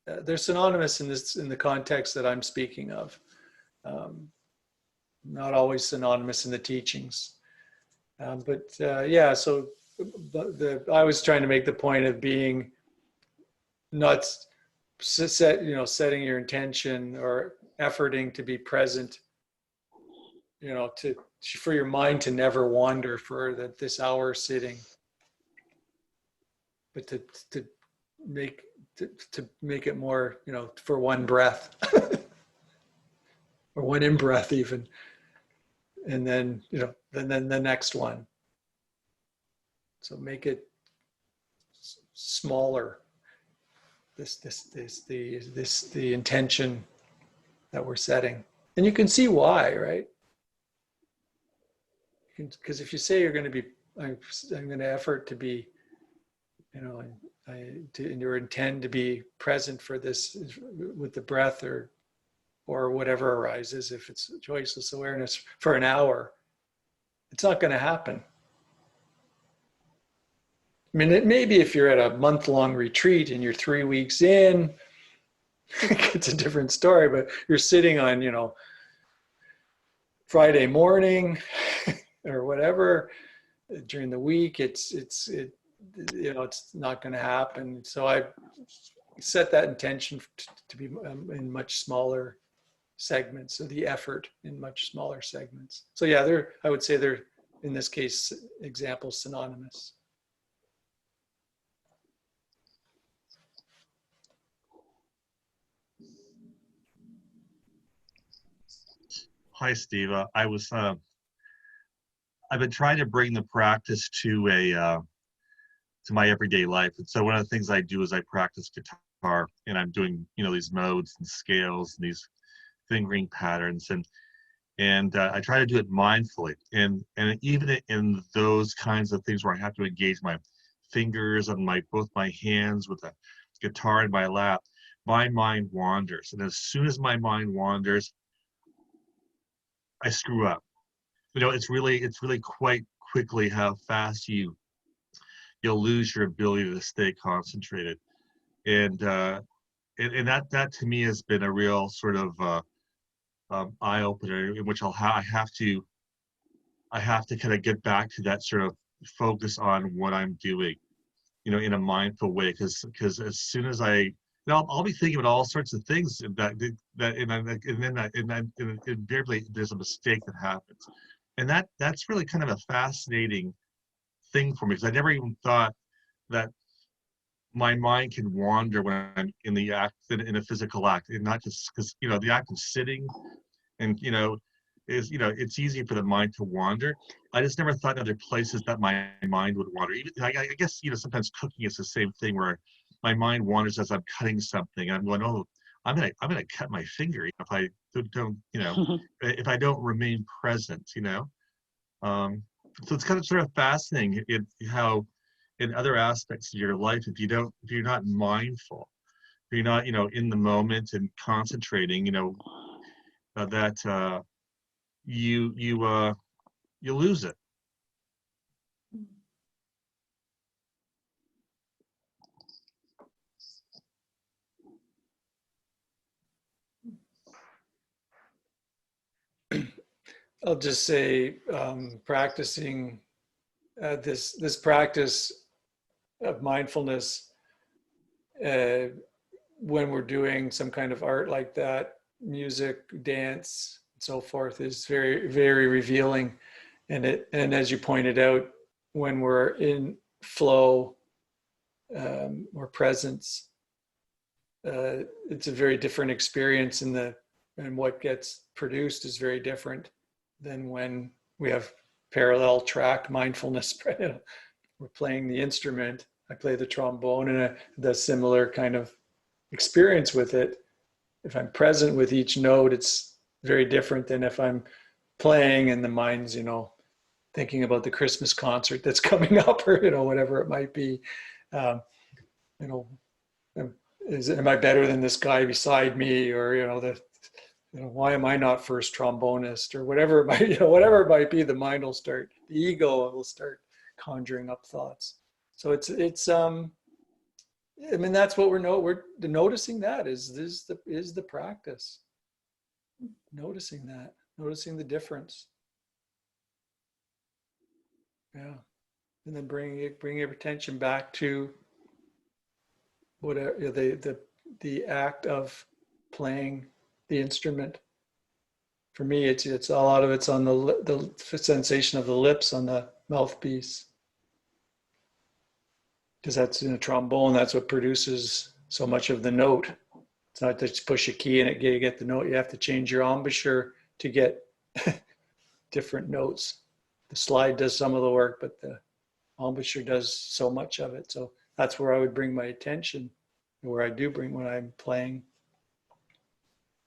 They're synonymous in the context that I'm speaking of. Not always synonymous in the teachings. Yeah, so I was trying to make the point of being not setting your intention or efforting to be present, for your mind to never wander for this hour sitting, but to make it more, for one breath or one in breath even, and then then the next one. So make it smaller. The intention that we're setting, and you can see why, right? Because if you say you're going to be, I'm going to effort to be, and you intend to be present for this with the breath or whatever arises, if it's choiceless awareness for an hour, it's not going to happen. I mean, it maybe if you're at a month-long retreat and you're 3 weeks in, it's a different story. But you're sitting on, Friday morning or whatever during the week, it's not going to happen. So I set that intention to be in much smaller segments. So the effort in much smaller segments. So yeah, I would say they're, in this case, examples synonymous. Hi, Steve. I've been trying to bring the practice to my everyday life, and so one of the things I do is I practice guitar, and I'm doing these modes and scales and these fingering patterns, and I try to do it mindfully, and even in those kinds of things where I have to engage my fingers and both my hands with the guitar in my lap, my mind wanders, and as soon as my mind wanders, I screw up. It's really quite quickly how fast you'll lose your ability to stay concentrated, and that to me has been a real sort of eye opener, in which I have to kind of get back to that sort of focus on what I'm doing, in a mindful way, because as soon as I'll be thinking about all sorts of things and then invariably there's a mistake that happens, and that's really kind of a fascinating thing for me, because I never even thought that my mind can wander when I'm in the act, in a physical act, and not just because the act of sitting and it's easy for the mind to wander. I just never thought in other places that my mind would wander. Even I guess sometimes cooking is the same thing, where my mind wanders as I'm cutting something, and I'm going, oh, I'm gonna cut my finger if I don't, if I don't remain present, so it's kind of sort of fascinating how in other aspects of your life, if you're not mindful, if you're not, in the moment and concentrating, that you lose it. I'll just say practicing this practice of mindfulness uh, when we're doing some kind of art like that, music, dance, and so forth, is very, very revealing. And as you pointed out, when we're in flow or presence, it's a very different experience, and what gets produced is very different than when we have parallel track mindfulness. We're playing the instrument. I play the trombone, and the similar kind of experience with it. If I'm present with each note, it's very different than if I'm playing and the mind's, thinking about the Christmas concert that's coming up, or whatever it might be. Um, you know, am I better than this guy beside me, or why am I not first trombonist, or whatever it might, whatever it might be. The mind will start, the ego will start conjuring up thoughts. So it's I mean, that's what we're noticing. That is the practice. Noticing noticing the difference. Yeah, and then bringing your attention back to whatever the act of playing the instrument. For me, it's a lot of it's on the sensation of the lips on the mouthpiece, because that's in a trombone. That's what produces so much of the note. It's not just push a key and you get the note. You have to change your embouchure to get different notes. The slide does some of the work, but the embouchure does so much of it. So that's where I would bring my attention, where I do bring when I'm playing.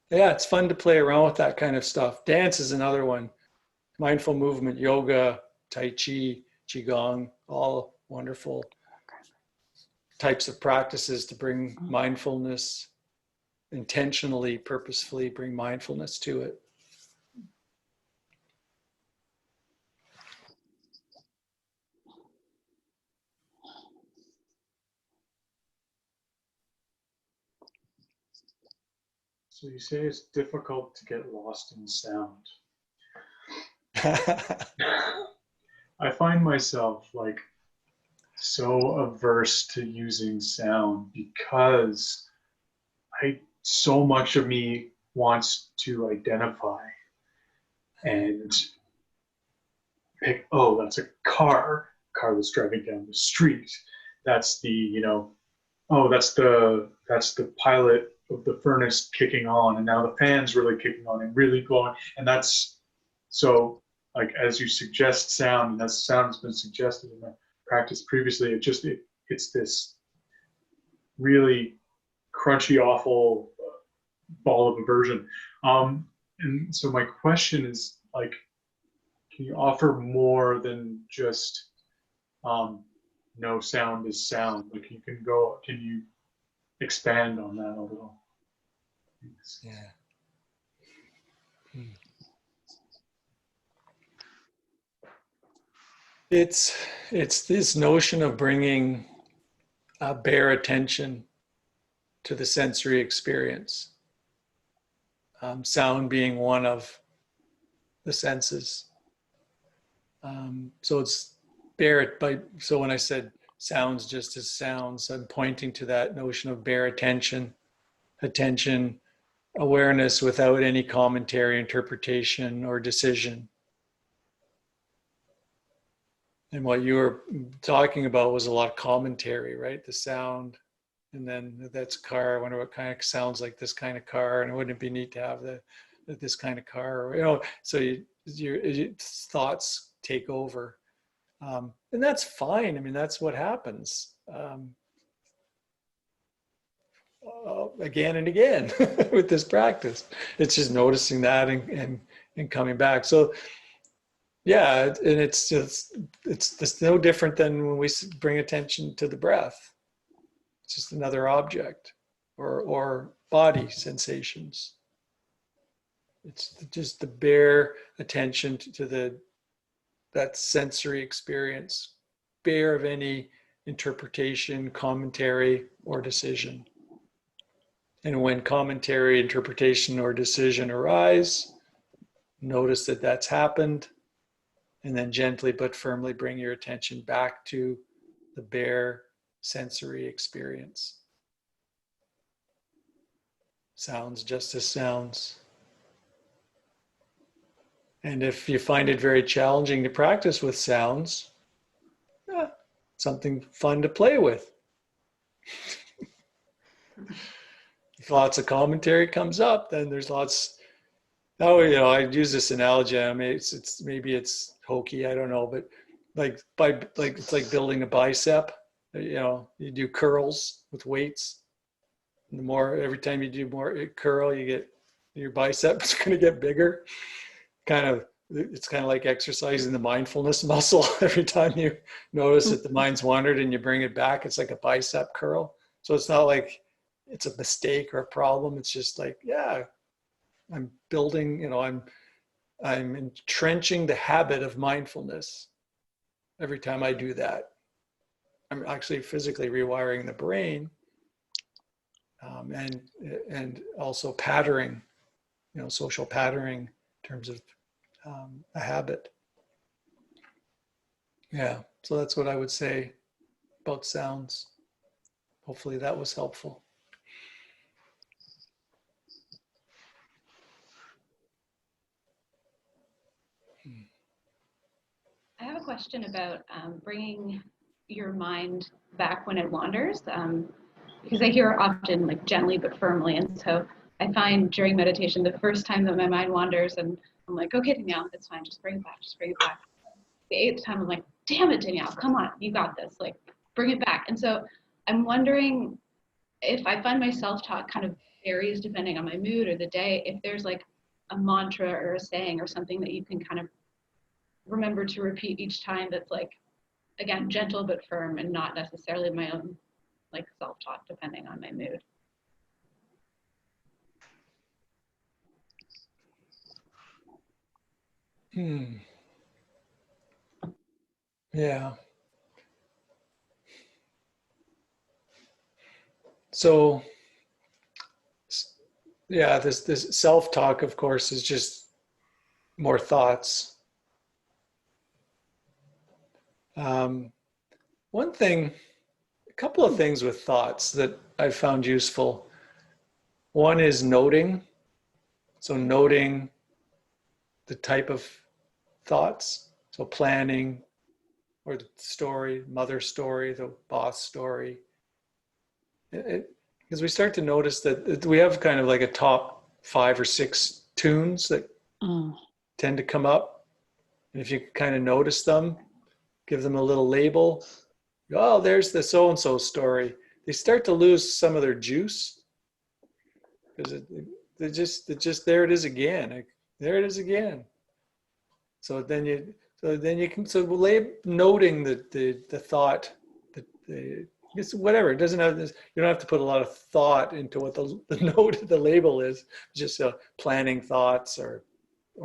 Yeah, it's fun to play around with that kind of stuff. Dance is another one. Mindful movement, yoga, tai chi, qigong, all wonderful types of practices to bring mindfulness, intentionally, purposefully bring mindfulness to it. So you say it's difficult to get lost in sound. I find myself like so averse to using sound because so much of me wants to identify and pick, oh, that's a car that's driving down the street. That's the, oh, that's the pilot of the furnace kicking on, and now the fan's really kicking on and really blowing. And that's so, like, as you suggest sound, and as sound has been suggested in my practice previously, it's this really crunchy, awful ball of aversion. And so my question is, like, can you offer more than just no sound is sound? Like, can you expand on that a little? Thanks. Yeah. It's this notion of bringing bare attention to the sensory experience. Sound being one of the senses. So it's bare it by. So when I said sounds just as sounds, I'm pointing to that notion of bare attention, awareness without any commentary, interpretation, or decision. And what you were talking about was a lot of commentary, right? The sound, and then that's a car. I wonder what kind of sounds like this kind of car, and wouldn't it be neat to have this kind of car? So your thoughts take over, and that's fine. I mean, that's what happens. again and again with this practice. It's just noticing that and coming back. So yeah, and it's no different than when we bring attention to the breath. It's just another object or body sensations. It's just the bare attention to that sensory experience, bare of any interpretation, commentary, or decision. And when commentary, interpretation, or decision arise, notice that that's happened, and then gently but firmly bring your attention back to the bare sensory experience. Sounds just as sounds. And if you find it very challenging to practice with sounds, something fun to play with. If lots of commentary comes up, then there's lots. Oh, I use this analogy. I mean, maybe it's hokey. I don't know, but it's like building a bicep. You do curls with weights. And the more every time you do more curl, you get your bicep's going to get bigger. It's kind of like exercising the mindfulness muscle. Every time you notice that the mind's wandered and you bring it back, it's like a bicep curl. So it's not like it's a mistake or a problem. It's just like, yeah, I'm building, I'm entrenching the habit of mindfulness. Every time I do that, I'm actually physically rewiring the brain, and also patterning, social patterning in terms of a habit. Yeah, so that's what I would say about sounds. Hopefully that was helpful. I have a question about bringing your mind back when it wanders, because I hear often like gently but firmly, and so I find during meditation the first time that my mind wanders and I'm like, okay, Danielle, it's fine, just bring it back, just bring it back. The 8th time I'm like, damn it, Danielle, come on, you got this, like bring it back. And so I'm wondering if I find my self-talk kind of varies depending on my mood or the day, if there's like a mantra or a saying or something that you can kind of remember to repeat each time that's like, again, gentle but firm and not necessarily my own like self-talk depending on my mood. Yeah. So, yeah, this self-talk, of course, is just more thoughts. One thing, a couple of things with thoughts that I've found useful. One is noting. So noting the type of thoughts. So planning, or the story, mother story, the boss story. Because we start to notice that we have kind of like a top 5 or 6 tunes that tend to come up. And if you kind of notice them, give them a little label. Oh, there's the so-and-so story. They start to lose some of their juice because they're just there it is again. There it is again. So then you can noting the thought, it's whatever. It doesn't have this. You don't have to put a lot of thought into what the label is. Just planning thoughts or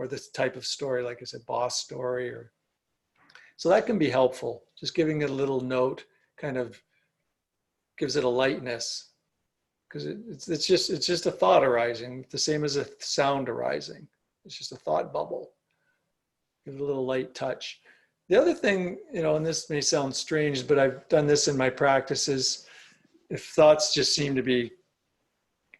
this type of story, like I said, boss story, or so that can be helpful. Just giving it a little note kind of gives it a lightness, because it's just a thought arising, the same as a sound arising. It's just a thought bubble. Give it a little light touch. The other thing, and this may sound strange, but I've done this in my practice, is if thoughts just seem to be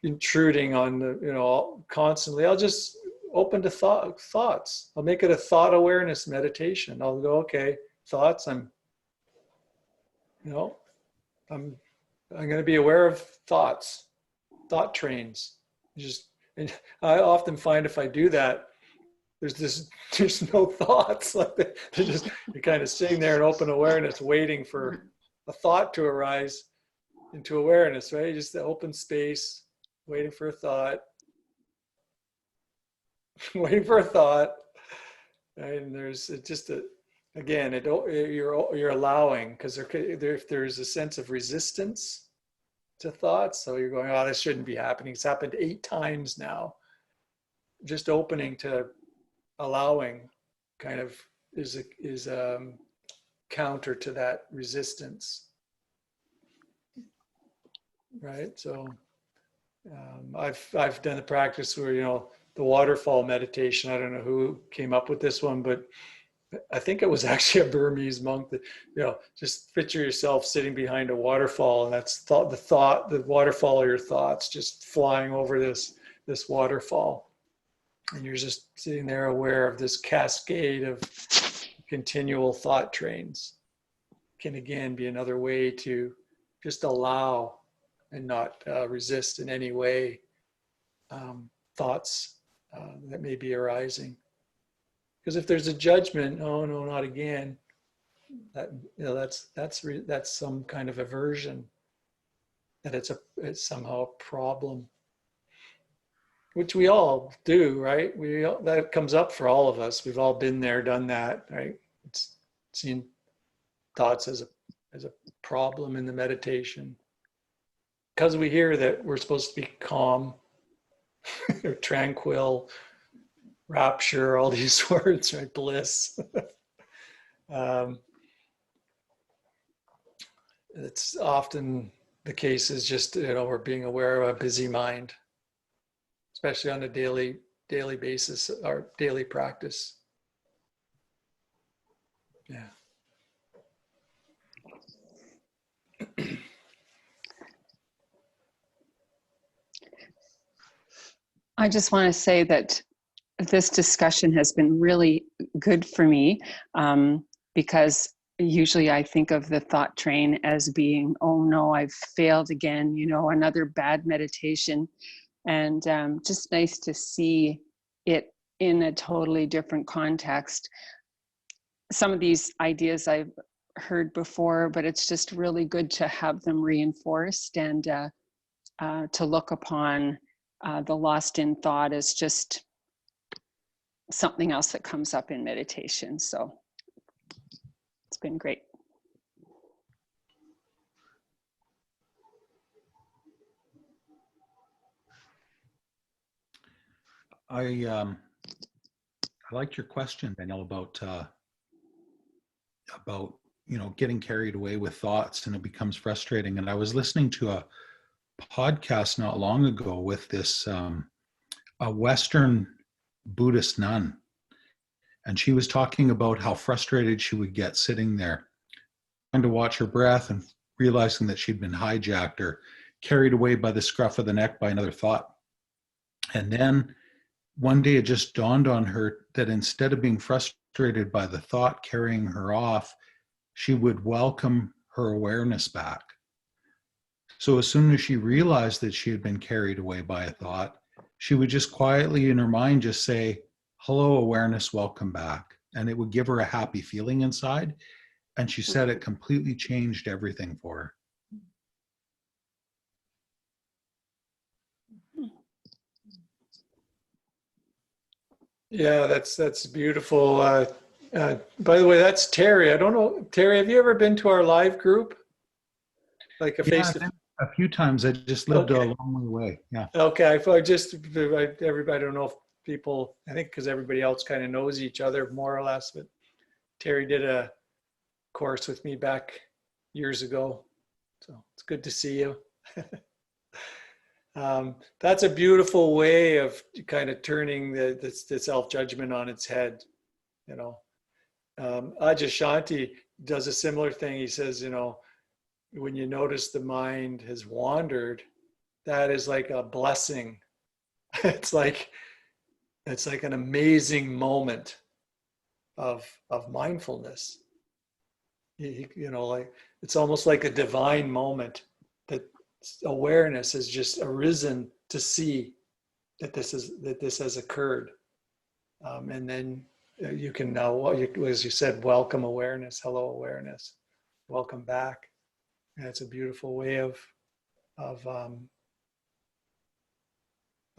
intruding on constantly, I'll just open to thoughts. I'll make it a thought awareness meditation. I'll go, okay, thoughts, I'm going to be aware of thoughts, thought trains. And I often find if I do that, there's no thoughts. Like you're kind of sitting there in open awareness, waiting for a thought to arise into awareness, right? Just the open space, waiting for a thought, waiting for a thought, and there's just a, again, you're allowing, because if there's a sense of resistance to thoughts, so you're going, oh, this shouldn't be happening. It's happened 8 times now. Just opening to allowing kind of is counter to that resistance, right? So I've done the practice where, you know, the waterfall meditation. I don't know who came up with this one, but I think it was actually a Burmese monk that, you know, just picture yourself sitting behind a waterfall, and that's the waterfall of your thoughts just flying over this waterfall, and you're just sitting there aware of this cascade of continual thought trains. Can again be another way to just allow and not resist in any way thoughts that may be arising. Because if there's a judgment, oh no, not again, that, you know, that's some kind of aversion, that it's somehow a problem, which we all do, right? That comes up for all of us. We've all been there, done that, right? It's seen thoughts as a problem in the meditation, because we hear that we're supposed to be calm or tranquil, rapture, all these words, right? Bliss. It's often the case is just, you know, we're being aware of a busy mind, especially on a daily basis, our daily practice. Yeah. I just want to say that this discussion has been really good for me, because usually I think of the thought train as being, oh no, I've failed again, you know, another bad meditation. And just nice to see it in a totally different context. Some of these ideas I've heard before, but it's just really good to have them reinforced, and to look upon the lost in thought as just something else that comes up in meditation. So it's been great. I liked your question, Danielle, about you know, getting carried away with thoughts and it becomes frustrating. And I was listening to a podcast not long ago with this a Western Buddhist nun, and she was talking about how frustrated she would get sitting there trying to watch her breath and realizing that she'd been hijacked or carried away by the scruff of the neck by another thought. And then one day it just dawned on her that instead of being frustrated by the thought carrying her off, she would welcome her awareness back. So as soon as she realized that she had been carried away by a thought, she would just quietly in her mind just say, hello, awareness, welcome back. And it would give her a happy feeling inside. And she said it completely changed everything for her. Yeah, that's beautiful. By the way, that's Terry. I don't know, Terry, have you ever been to our live group? Like a face to face? A few times. I just lived Okay. a long way away. Yeah. Okay, everybody, I don't know if people, I think because everybody else kind of knows each other more or less, but Terry did a course with me back years ago. So it's good to see you. That's a beautiful way of kind of turning the self-judgment on its head, you know. Ajashanti does a similar thing. He says, you know, when you notice the mind has wandered, that is like a blessing. It's like an amazing moment of mindfulness. You know, like it's almost like a divine moment that awareness has just arisen to see that this has occurred, and then you can now, as you said, welcome awareness, hello awareness, welcome back. And it's a beautiful way of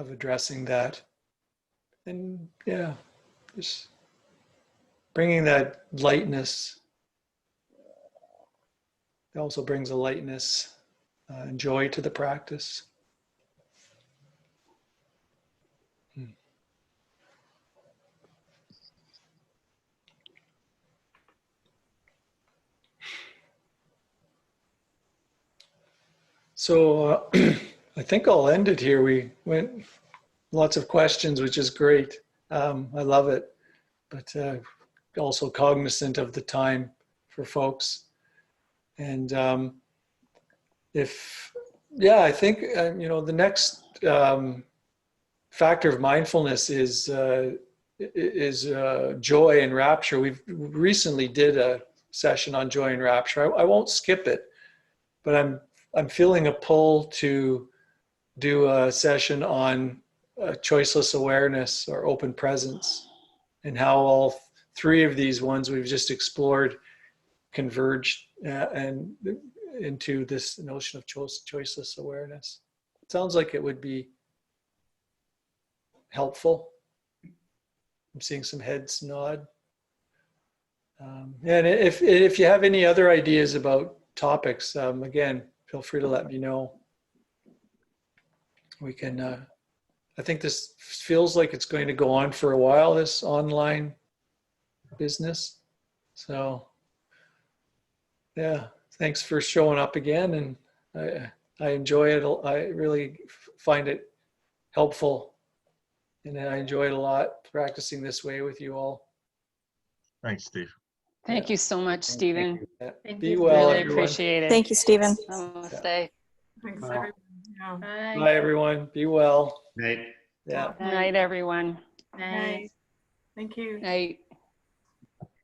of addressing that. And yeah, just bringing that lightness. It also brings a lightness and joy to the practice. So I think I'll end it here. We went lots of questions, which is great. I love it, but also cognizant of the time for folks. And I think, the next factor of mindfulness is joy and rapture. We've recently did a session on joy and rapture. I won't skip it, but I'm feeling a pull to do a session on choiceless awareness or open presence, and how all three of these ones we've just explored converge and into this notion of choiceless awareness. It sounds like it would be helpful. I'm seeing some heads nod. And if you have any other ideas about topics, again, feel free to let me know. We can, I think this feels like it's going to go on for a while, this online business. So yeah, thanks for showing up again. And I enjoy it. I really find it helpful. And I enjoy it a lot practicing this way with you all. Thanks, Steve. Thank you so much, Stephen. Yeah. Thank Be you. well, Really everyone. appreciate it. Thank you, Stephen. Namaste. Thanks, Wow. everyone. Yeah. Bye, everyone. Be well. Right. Yeah. Night, everyone. Night. Thank you. Night.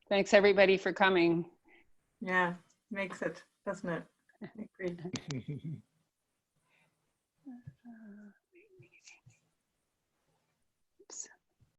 Thanks, everybody, for coming. Yeah, makes it, doesn't it? I agree.